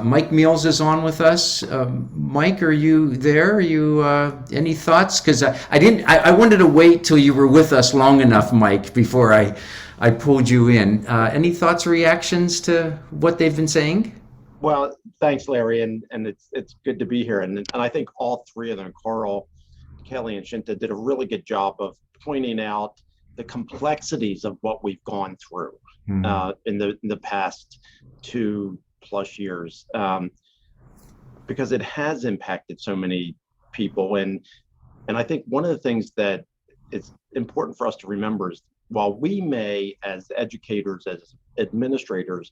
Mike Meals is on with us. Mike, are you there? Are you any thoughts? Because I wanted to wait till you were with us long enough, Mike, before I pulled you in. Any thoughts or reactions to what they've been saying? Well, thanks, Larry, and it's good to be here. And I think all three of them, Carl, Kelly, and Shinta, did a really good job of pointing out the complexities of what we've gone through in the past 2+ years, because it has impacted so many people. And I think one of the things that is important for us to remember is while we may, as educators, as administrators,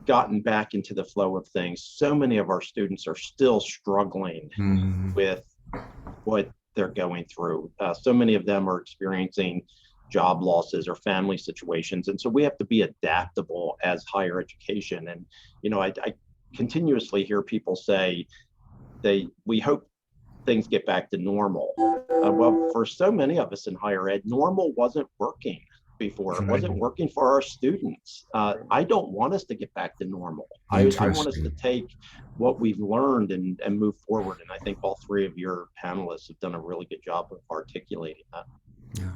gotten back into the flow of things, so many of our students are still struggling with what they're going through. So many of them are experiencing job losses or family situations. And so we have to be adaptable as higher education. And, I continuously hear people say we hope things get back to normal. Well, for so many of us in higher ed, normal wasn't working before. It wasn't working for our students. I don't want us to get back to normal. I want us to take what we've learned and move forward. And I think all three of your panelists have done a really good job of articulating that. Yeah.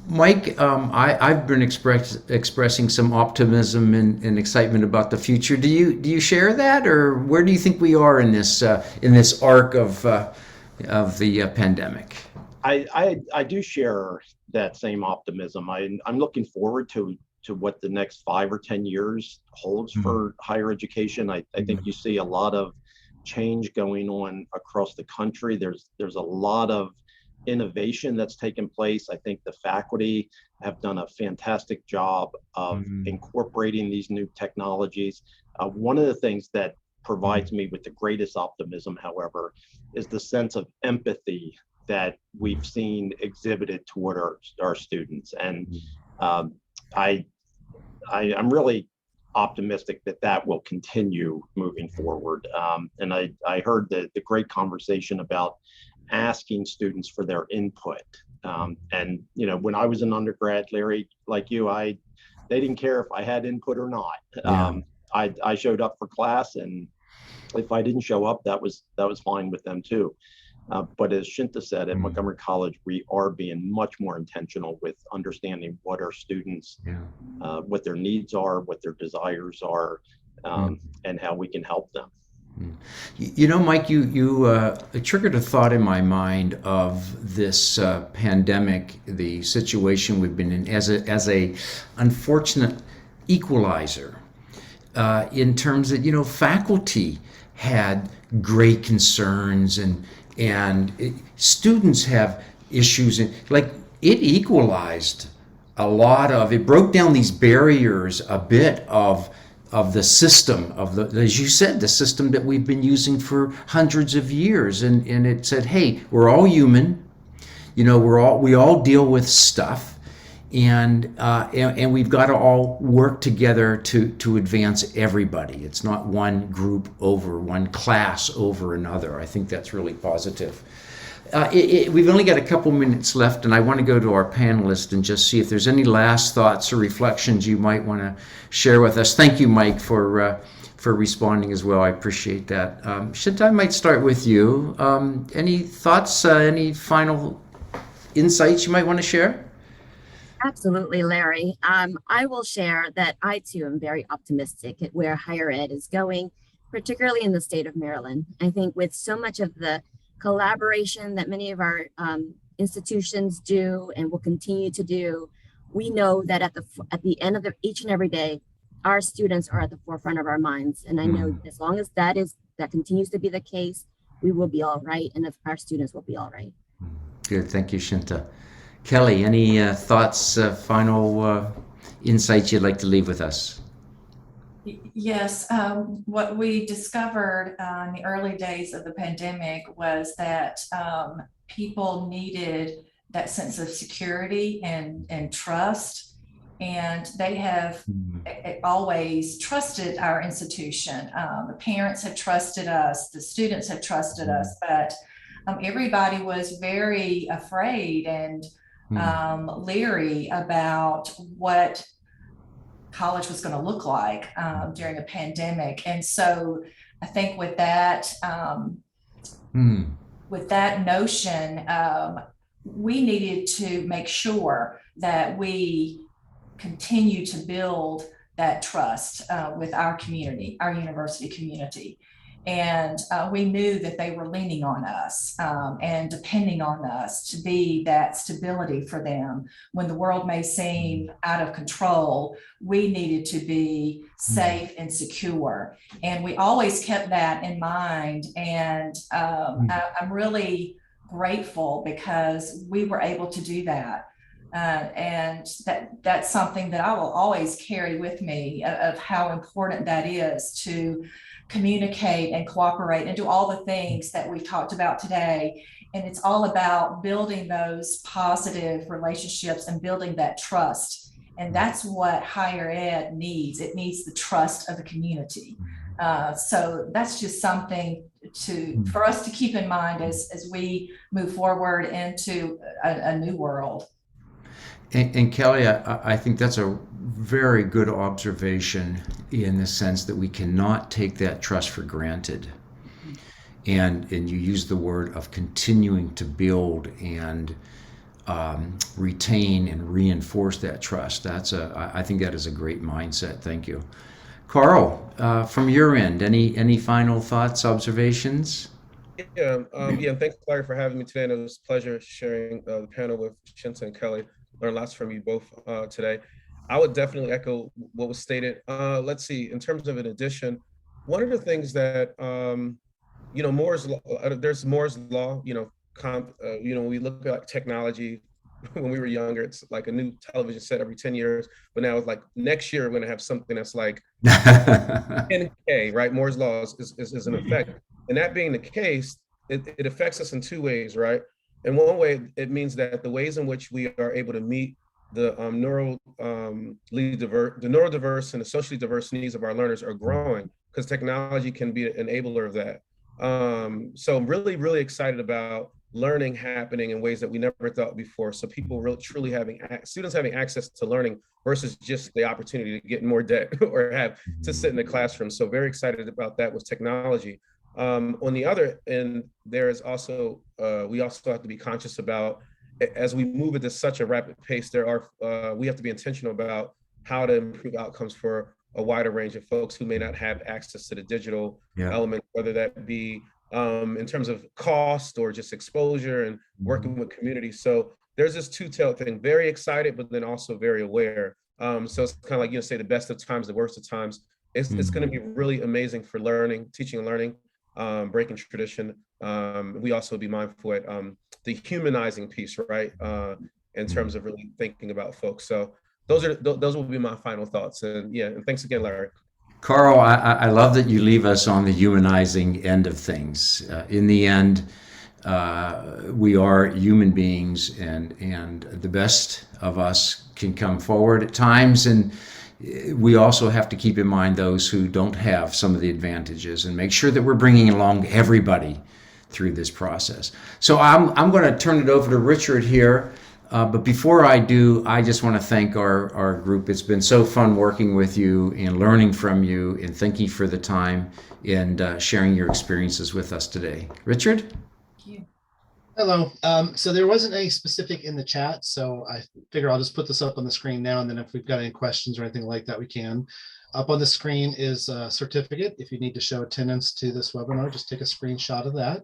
Mike, I've been expressing some optimism and excitement about the future. Do you share that, or where do you think we are in this arc of the pandemic? I do share that same optimism. I'm looking forward to what the next 5 or 10 years holds for higher education. I think you see a lot of change going on across the country. There's a lot of innovation that's taken place. I think the faculty have done a fantastic job of incorporating these new technologies. One of the things that provides me with the greatest optimism, however, is the sense of empathy that we've seen exhibited toward our students. And I'm really optimistic that will continue moving forward. And I heard the great conversation about asking students for their input. And when I was an undergrad, Larry, like you, they didn't care if I had input or not. I showed up for class and honestly, if I didn't show up, that was fine with them too. But as Shinta said, at Montgomery College, we are being much more intentional with understanding what our students, what their needs are, what their desires are, and how we can help them. You know, Mike, you triggered a thought in my mind of this pandemic, the situation we've been in as a unfortunate equalizer, in terms that, you know, faculty had great concerns and students have issues, and like it equalized a lot of, it broke down these barriers a bit of the system, as you said, the system that we've been using for hundreds of years, and it said, hey, we're all human, you know, we all deal with stuff, and we've got to all work together to advance everybody. It's not one group over, one class over another. I think that's really positive. We've only got a couple minutes left, and I want to go to our panelists and just see if there's any last thoughts or reflections you might want to share with us. Thank you, Mike, for responding as well. I appreciate that. Shinta, I might start with you. Any thoughts, any final insights you might want to share? Absolutely, Larry. I will share that I too am very optimistic at where higher ed is going, particularly in the state of Maryland. I think with so much of the collaboration that many of our institutions do and will continue to do, we know that at the end of each and every day, our students are at the forefront of our minds. And I know as long as that continues to be the case, we will be all right, and if our students will be all right. Good, thank you, Shinta. Kelly, any thoughts, final insights you'd like to leave with us? Yes, what we discovered in the early days of the pandemic was that people needed that sense of security and trust, and they have always trusted our institution. The parents have trusted us, the students have trusted us, but everybody was very afraid and leery about what college was going to look like during a pandemic. And so I think with that notion, we needed to make sure that we continue to build that trust with our community, our university community. And we knew that they were leaning on us and depending on us to be that stability for them. When the world may seem out of control, we needed to be safe and secure. And we always kept that in mind. And I'm really grateful because we were able to do that. And that's something that I will always carry with me of how important that is to communicate and cooperate and do all the things that we've talked about today. And it's all about building those positive relationships and building that trust. And that's what higher ed needs. It needs the trust of the community. So that's just something for us to keep in mind as we move forward into a new world. And Kelly, I think that's a very good observation in the sense that we cannot take that trust for granted. And you use the word of continuing to build and retain and reinforce that trust. I think that is a great mindset. Thank you. Carl, from your end, any final thoughts, observations? Yeah, thanks, Larry, for having me today. And it was a pleasure sharing the panel with Shinta and Kelly. Learned lots from you both today. I would definitely echo what was stated. Let's see, in terms of an addition, one of the things that, Moore's law, there's Moore's law, when we look at technology, when we were younger, it's like a new television set every 10 years, but now it's like next year, we're gonna have something that's like 10K, right? Moore's law is in effect. And that being the case, it affects us in two ways, right? In one way, it means that the ways in which we are able to meet the neurodiverse and the socially diverse needs of our learners are growing because technology can be an enabler of that. So I'm really, really excited about learning happening in ways that we never thought before. So people really truly having students having access to learning versus just the opportunity to get more debt or have to sit in the classroom. So very excited about that with technology. On the other end, there's also we also have to be conscious about, as we move at such a rapid pace, we have to be intentional about how to improve outcomes for a wider range of folks who may not have access to the digital element, whether that be in terms of cost or just exposure and working with communities. So there's this two-tailed thing, very excited, but then also very aware. So it's kind of like, say the best of times, the worst of times. It's going to be really amazing for learning, teaching and learning, breaking tradition. We also be mindful at the humanizing piece, right? In terms of really thinking about folks. So those will be my final thoughts. And and thanks again, Larry. Carl, I love that you leave us on the humanizing end of things. In the end, we are human beings, and the best of us can come forward at times, and we also have to keep in mind those who don't have some of the advantages, and make sure that we're bringing along everybody through this process. So I'm going to turn it over to Richard here. But before I do, I just want to thank our group. It's been so fun working with you and learning from you, and thank you for the time and sharing your experiences with us today. Richard? Thank you. Hello. So there wasn't any specific in the chat, so I figure I'll just put this up on the screen now, and then if we've got any questions or anything like that, we can. Up on the screen is a certificate. If you need to show attendance to this webinar, just take a screenshot of that.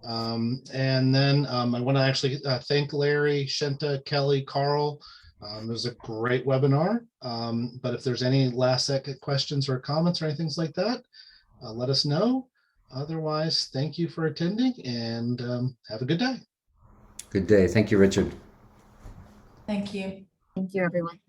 And then I want to actually thank Larry, Shinta, Kelly, Carl. It was a great webinar. But if there's any last second questions or comments or anything like that, let us know. Otherwise, thank you for attending, and have a good day. Good day. Thank you, Richard. Thank you. Thank you, everyone.